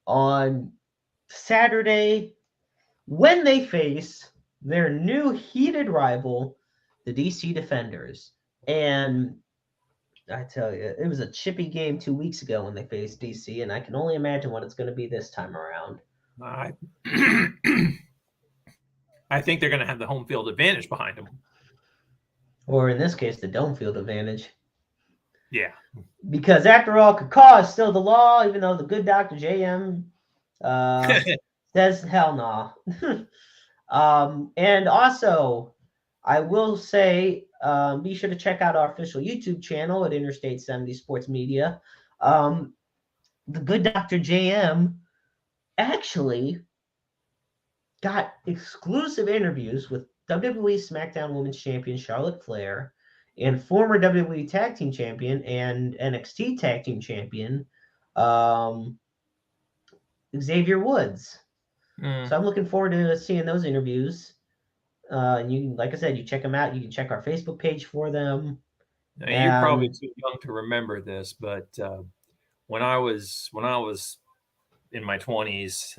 on Saturday when they face their new heated rival, the DC Defenders. And I tell you, it was a chippy game 2 weeks ago when they faced DC, and I can only imagine what it's going to be this time around. I I think they're going to have the home field advantage behind them. Or in this case, the dome field advantage. Yeah. Because after all, Kakaw is still the law, even though the good Dr. JM says hell no. And also, I will say, be sure to check out our official YouTube channel at Interstate 70 Sports Media. The good Dr. JM actually got exclusive interviews with WWE SmackDown Women's Champion Charlotte Flair and former WWE Tag Team Champion and NXT Tag Team Champion Xavier Woods. So I'm looking forward to seeing those interviews. And you can, like I said, you check them out. You can check our Facebook page for them. Now, you're probably too young to remember this, but when I was in my 20s,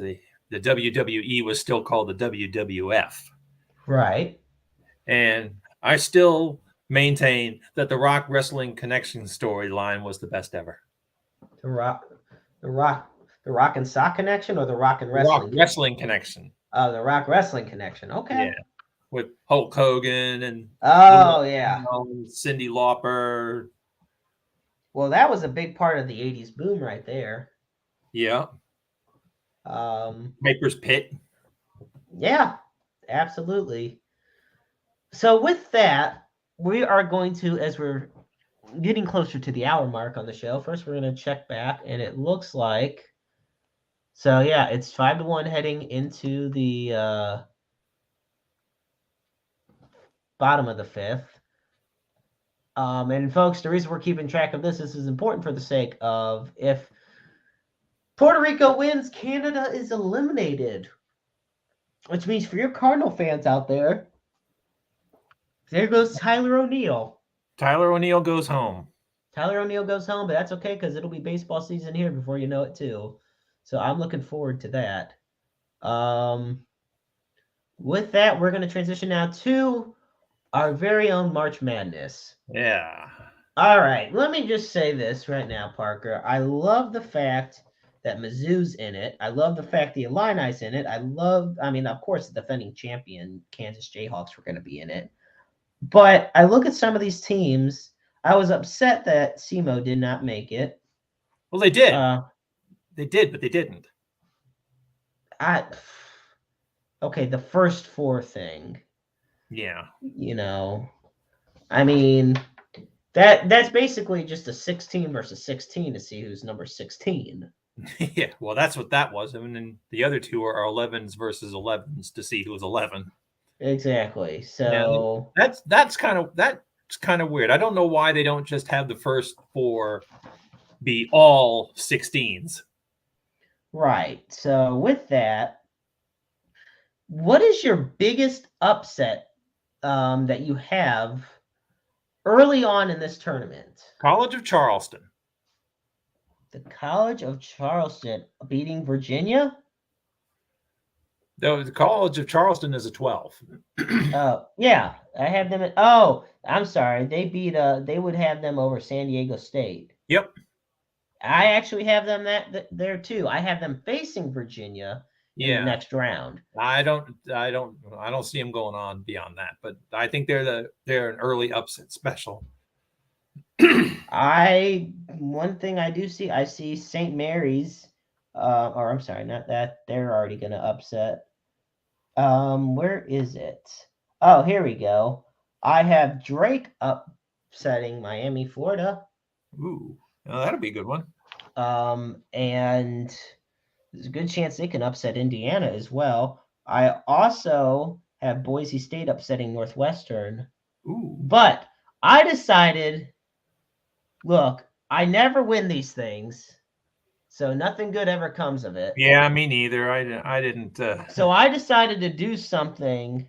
the WWE was still called the WWF. Right. And I still maintain that the Rock Wrestling Connection storyline was the best ever. The Rock and Sock Connection, or the Rock and Wrestling? Rock Wrestling Connection. Oh, the Rock Wrestling Connection. Okay. Yeah, with Hulk Hogan and Cyndi Lauper. Well, that was a big part of the '80s boom right there. Yeah. Piper's Pit. Yeah, absolutely. So with that, we are going to, as we're getting closer to the hour mark on the show, first we're going to check back, and it looks like, so yeah, it's 5-1 heading into the bottom of the fifth. And folks, the reason we're keeping track of this is important for the sake of, if Puerto Rico wins, Canada is eliminated. Which means for your Cardinal fans out there, there goes Tyler O'Neill. Tyler O'Neill goes home. Tyler O'Neill goes home, but that's okay because it'll be baseball season here before you know it too. So I'm looking forward to that. With that, we're going to transition now to our very own March Madness. Yeah. All right. Let me just say this right now, Parker. I love the fact that Mizzou's in it. I love the fact the Illini's in it. Of course, the defending champion Kansas Jayhawks were going to be in it. But I look at some of these teams. I was upset that SEMO did not make it. Well, they did. They did, but they didn't. Okay, the first four thing. Yeah. That's basically just a 16 versus 16 to see who's number 16. Yeah, well, that's what that was. I mean, and the other two are 11s versus 11s to see who's 11. Exactly. So that's kind of weird. I don't know why they don't just have the first four be all 16s. Right. So with that, what is your biggest upset that you have early on in this tournament? College of Charleston. The College of Charleston beating Virginia? No, the College of Charleston is a 12. Yeah, I have them I'm sorry. They would have them over San Diego State. Yep. I actually have them there too. I have them facing Virginia in the next round. I don't see them going on beyond that, but I think they're an early upset special. One thing I do see, I see St. Mary's, or I'm sorry, not that. They're already going to upset. Where is it? Oh, here we go. I have Drake upsetting Miami, Florida. Ooh, that'll be a good one. And there's a good chance they can upset Indiana as well. I also have Boise State upsetting Northwestern. Ooh. But I decided, look, I never win these things, so nothing good ever comes of it. Yeah, me neither. I didn't. So I decided to do something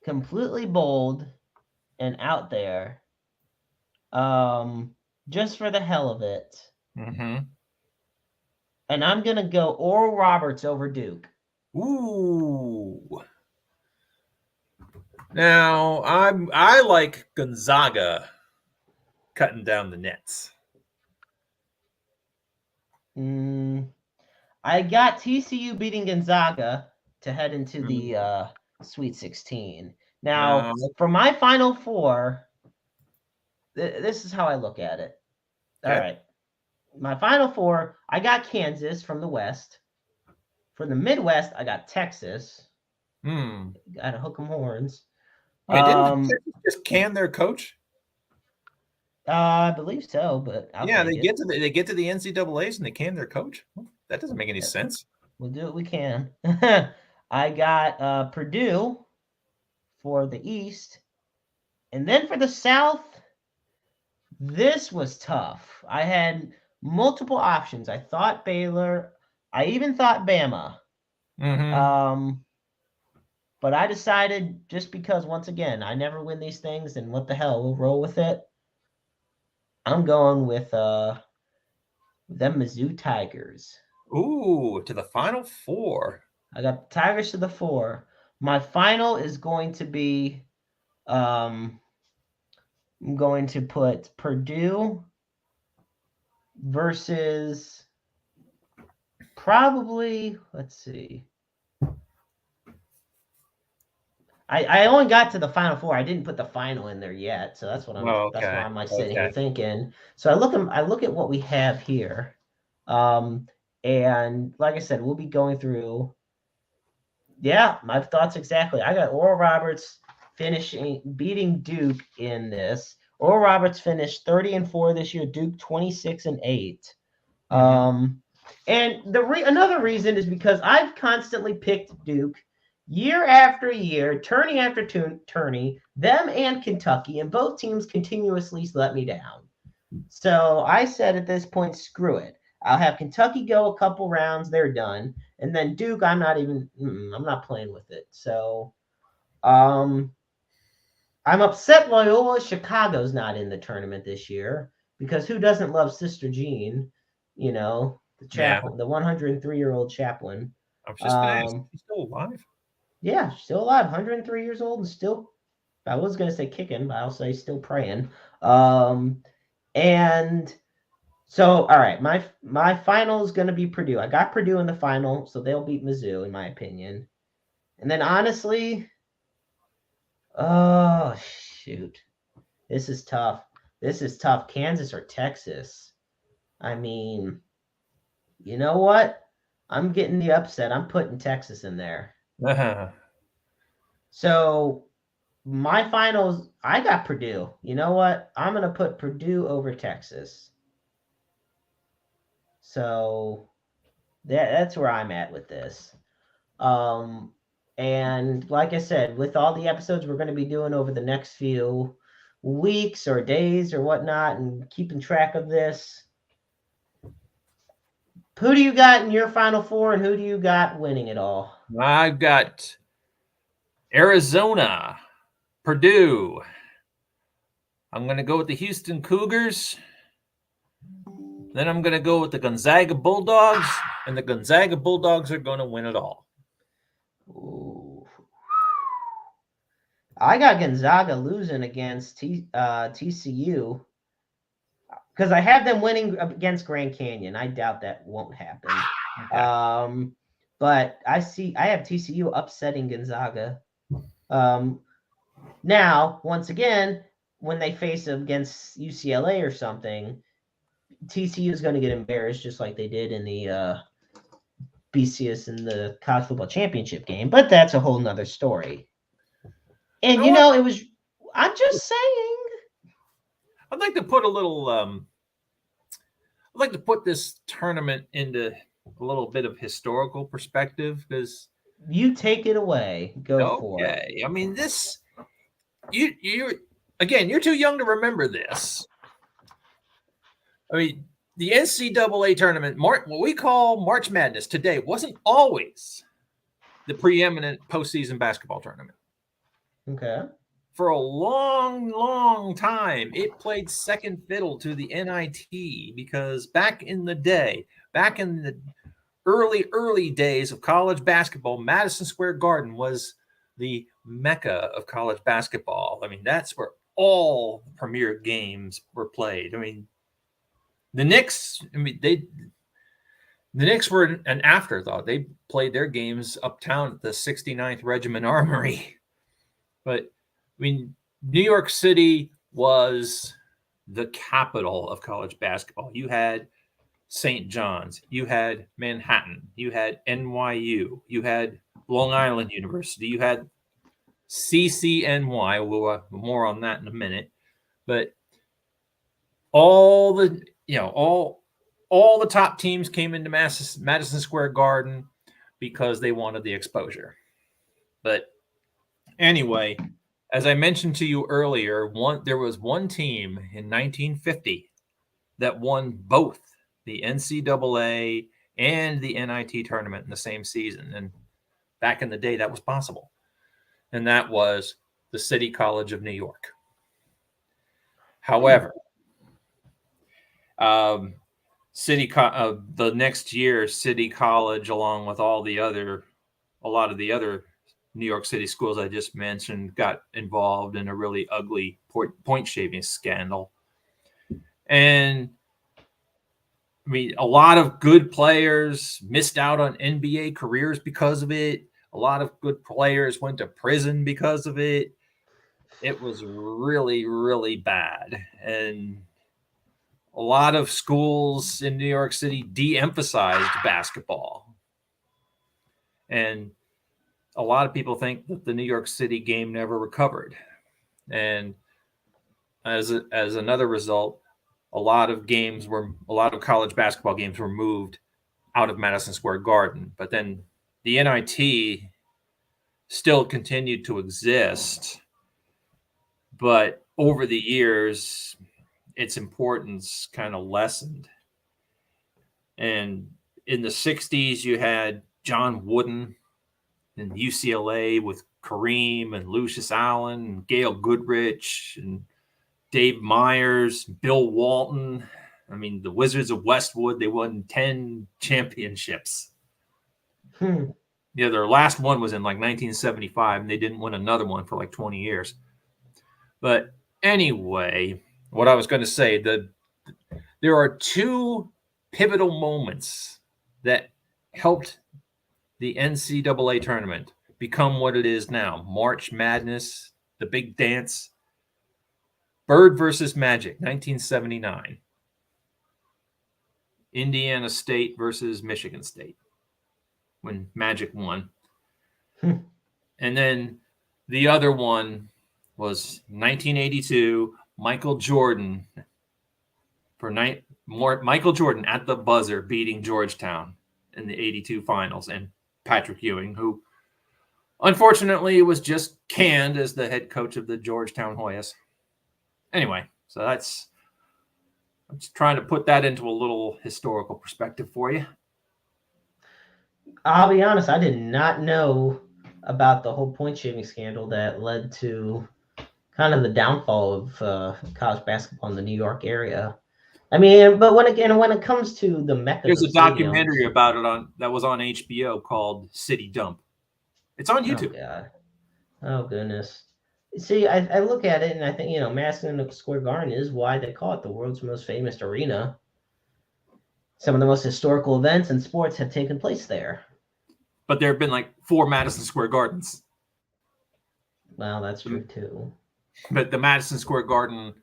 completely bold and out there, just for the hell of it. Mm-hmm. And I'm going to go Oral Roberts over Duke. Ooh. Now, I like Gonzaga cutting down the nets? I got TCU beating Gonzaga to head into the Sweet 16. Now, for my Final Four, this is how I look at it. Okay. All right. My Final Four, I got Kansas from the West. From the Midwest, I got Texas. Got to hook 'em horns. Wait, didn't Texas just can their coach? I believe so, but they get to the NCAA's and they can their coach. Well, that doesn't make any sense. We'll do what we can. I got Purdue for the East, and then for the South, this was tough. I had multiple options. I thought Baylor. I even thought Bama. But I decided, just because, once again, I never win these things, and what the hell, we'll roll with it. I'm going with the Mizzou Tigers. Ooh, to the Final Four. I got the Tigers to the 4. My final is going to be, I'm going to put Purdue versus probably, let's see. I only got to the Final Four. I didn't put the final in there yet, so that's what that's why I'm like sitting here thinking. So I look at what we have here, and like I said, we'll be going through. Yeah, my thoughts exactly. I got Oral Roberts beating Duke in this. Oral Roberts finished 30-4 this year. Duke 26-8. And another reason is because I've constantly picked Duke year after year, tourney after tourney, them and Kentucky, and both teams continuously let me down. So I said at this point, screw it. I'll have Kentucky go a couple rounds, they're done. And then Duke, I'm not playing with it. So I'm upset Loyola Chicago's not in the tournament this year, because who doesn't love Sister Jean, the chaplain, the 103-year-old chaplain. I was just going to ask, he's still alive? Yeah, still alive, 103 years old, and still, I was going to say kicking, but I'll say still praying. And so, all right, my final is going to be Purdue. I got Purdue in the final, so they'll beat Mizzou, in my opinion. And then, honestly, oh, shoot. This is tough. Kansas or Texas? I mean, you know what? I'm getting the upset. I'm putting Texas in there. So my finals, I got Purdue. You know what? I'm going to put Purdue over Texas. So that's where I'm at with this. And like I said, with all the episodes we're going to be doing over the next few weeks or days or whatnot, and keeping track of this, who do you got in your Final Four, and who do you got winning it all? I've got Arizona, Purdue. I'm going to go with the Houston Cougars. Then I'm going to go with the Gonzaga Bulldogs, and the Gonzaga Bulldogs are going to win it all. Ooh. I got Gonzaga losing against TCU, because I have them winning against Grand Canyon. I doubt that won't happen. Okay. But I have TCU upsetting Gonzaga. Now, once again, when they face against UCLA or something, TCU is going to get embarrassed, just like they did in the BCS in the college football championship game. But that's a whole nother story. And I'm just saying. I'd like to put a little. I'd like to put this tournament into a little bit of historical perspective, because you take it away. Go for it. Okay, I mean this. You're too young to remember this. I mean, the NCAA tournament, what we call March Madness today, wasn't always the preeminent postseason basketball tournament. Okay. For a long, long time, it played second fiddle to the NIT, because back in the early days of college basketball, Madison Square Garden was the mecca of college basketball. I mean, that's where all premier games were played. I mean, the Knicks. I mean, the Knicks were an afterthought. They played their games uptown at the 69th Regiment Armory. But I mean, New York City was the capital of college basketball. You had St. John's, you had Manhattan, you had NYU, you had Long Island University, you had CCNY. We'll more on that in a minute. But all the all the top teams came into Madison Square Garden because they wanted the exposure. But anyway, as I mentioned to you earlier, there was one team in 1950 that won both the NCAA and the NIT tournament in the same season. And back in the day, that was possible. And that was the City College of New York. However, the next year, City College, along with a lot of the other New York City schools I just mentioned, got involved in a really ugly point shaving scandal. And I mean, a lot of good players missed out on NBA careers because of it. A lot of good players went to prison because of it. It was really, really bad. And a lot of schools in New York City de-emphasized basketball. And a lot of people think that the New York City game never recovered. And as another result, a lot of college basketball games were moved out of Madison Square Garden. But then the NIT still continued to exist. But over the years, its importance kind of lessened. And in the 60s, you had John Wooden in UCLA with Kareem and Lucius Allen and Gail Goodrich and Dave Myers, Bill Walton. I mean, the Wizards of Westwood, they won 10 championships. Yeah, their last one was in like 1975, and they didn't win another one for like 20 years. But anyway, what I was going to say, there are two pivotal moments that helped the NCAA tournament become what it is now. March Madness, the big dance, Bird versus Magic, 1979. Indiana State versus Michigan State, when Magic won. And then the other one was 1982, Michael Jordan Michael Jordan at the buzzer beating Georgetown in the 82 finals, and Patrick Ewing, who unfortunately was just canned as the head coach of the Georgetown Hoyas. Anyway, so I'm just trying to put that into a little historical perspective for you. I'll be honest, I did not know about the whole point shaving scandal that led to kind of the downfall of college basketball in the New York area. I mean, but when it comes to the Mecca, there's a documentary about it that was on HBO called City Dump. It's on YouTube. Oh God, oh goodness. See, I look at it and I think, Madison Square Garden is why they call it the world's most famous arena. Some of the most historical events in sports have taken place there. But there have been like 4 Madison Square Gardens. Well, that's true too. But the Madison Square Garden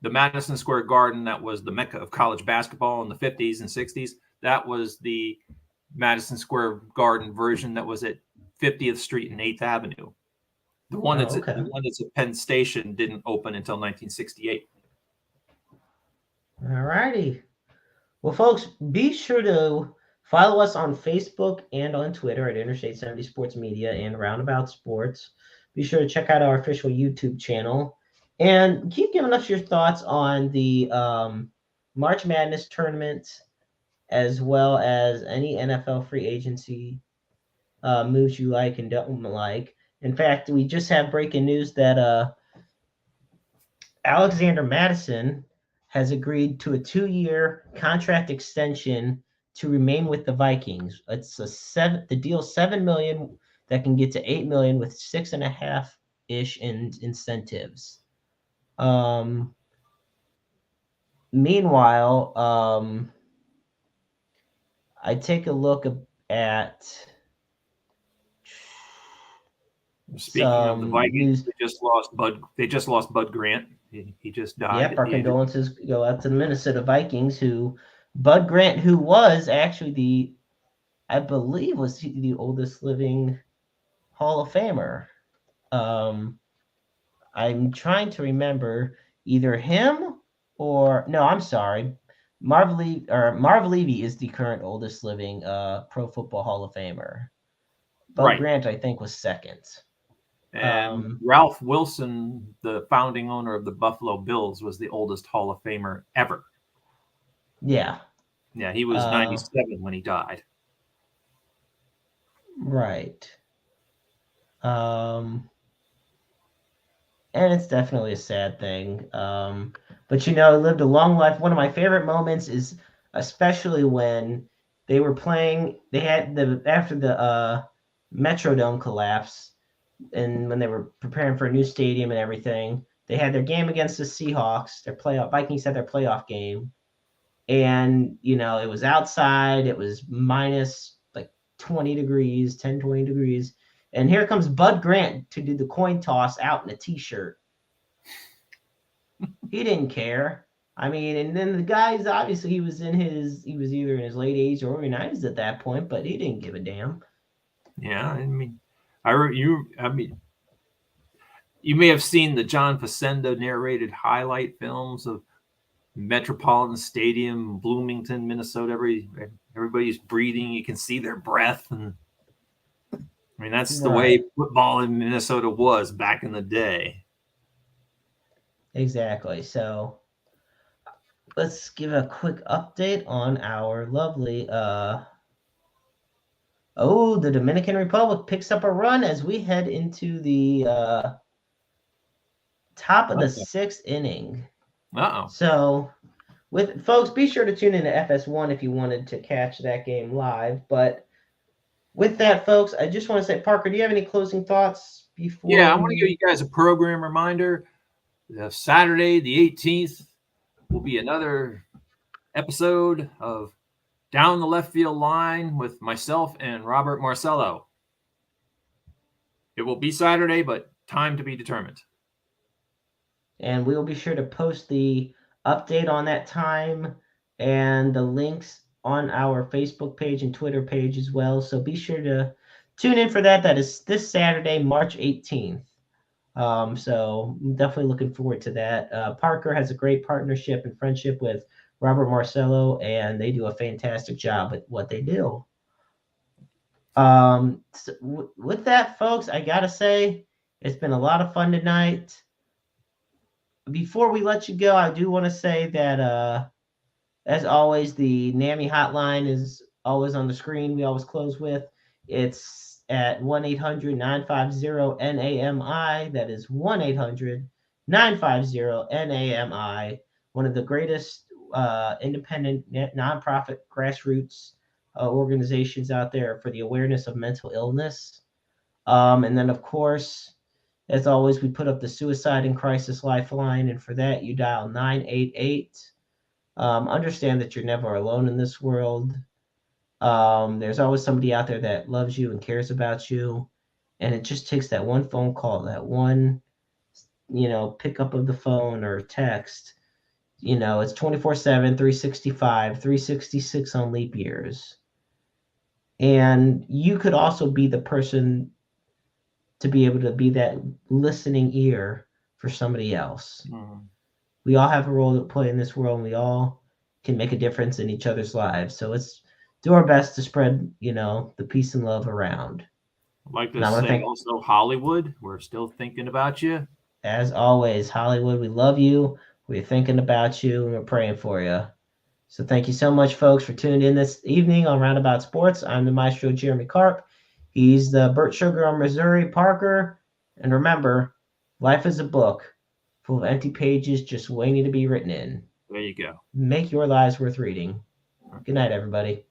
that was the mecca of college basketball in the 50s and 60s, that was the Madison Square Garden version that was at 50th Street and 8th Avenue. The one that's at Penn Station didn't open until 1968. All righty. Well, folks, be sure to follow us on Facebook and on Twitter at Interstate 70 Sports Media and Roundabout Sports. Be sure to check out our official YouTube channel and keep giving us your thoughts on the March Madness tournament, as well as any NFL free agency moves you like and don't like. In fact, we just have breaking news that Alexander Madison has agreed to a 2-year contract extension to remain with the Vikings. It's the deal $7 million that can get to $8 million with 6.5-ish in incentives. Meanwhile, I take a look at Speaking of the some Vikings, news. they just lost Bud. They just lost Bud Grant. He just died Yep, at our the age of. condolences go out to the Minnesota Vikings, who Bud Grant, who was actually I believe, was the oldest living Hall of Famer. Um, I'm trying to remember either him or no, I'm sorry. Marv Levy is the current oldest living Pro Football Hall of Famer. Bud Right. Grant, I think, was second. And Ralph Wilson, the founding owner of the Buffalo Bills, was the oldest Hall of Famer ever. Yeah. Yeah, he was 97 when he died. Right. And it's definitely a sad thing. But he lived a long life. One of my favorite moments is especially when they were playing. They had after the Metrodome collapse, and when they were preparing for a new stadium and everything. They had their game against the Seahawks. Their playoff Vikings had their playoff game, and it was outside. It was minus like 20 degrees, 10, 20 degrees. And here comes Bud Grant to do the coin toss out in a t-shirt. He didn't care. I mean, and then the guys, obviously he was either in his late 80s or early 90s at that point, but he didn't give a damn. Yeah, I mean, you may have seen the John Facenda narrated highlight films of Metropolitan Stadium, Bloomington, Minnesota. Everybody's breathing. You can see their breath, and I mean that's the way football in Minnesota was back in the day. Exactly. So let's give a quick update on our lovely the Dominican Republic picks up a run as we head into the top of the sixth inning. Uh-oh. So with folks, be sure to tune in to FS1 if you wanted to catch that game live. But with that, folks, I just want to say, Parker, do you have any closing thoughts before? Yeah, I want to give you guys a program reminder. Saturday, the 18th, will be another episode of Down the Left Field Line with myself and Robert Marcello. It will be Saturday, but time to be determined. And we will be sure to post the update on that time and the links on our Facebook page and Twitter page as well. So be sure to tune in for that. That is this Saturday, March 18th. So I'm definitely looking forward to that. Parker has a great partnership and friendship with Robert Marcello, and they do a fantastic job at what they do. With that, folks, I gotta say it's been a lot of fun tonight. Before we let you go, I do want to say that as always, the NAMI hotline is always on the screen. We always close with. It's at 1-800-950-NAMI. That is 1-800-950-NAMI. One of the greatest independent nonprofit grassroots organizations out there for the awareness of mental illness. And then, of course, as always, we put up the Suicide and Crisis Lifeline. And for that, you dial 988. Understand that you're never alone in this world. There's always somebody out there that loves you and cares about you. And it just takes that one phone call, that one, pickup of the phone or text. It's 24/7, 365, 366 on leap years. And you could also be the person to be able to be that listening ear for somebody else. Mm-hmm. We all have a role to play in this world, and we all can make a difference in each other's lives. So let's do our best to spread, the peace and love around. I'd like to say also Hollywood, we're still thinking about you. As always, Hollywood, we love you. We're thinking about you, and we're praying for you. So thank you so much, folks, for tuning in this evening on Roundabout Sports. I'm the Maestro, Jeremy Karp. He's the Burt Sugar on Missouri, Parker. And remember, life is a book full of empty pages just waiting to be written in. There you go. Make your lives worth reading. Good night, everybody.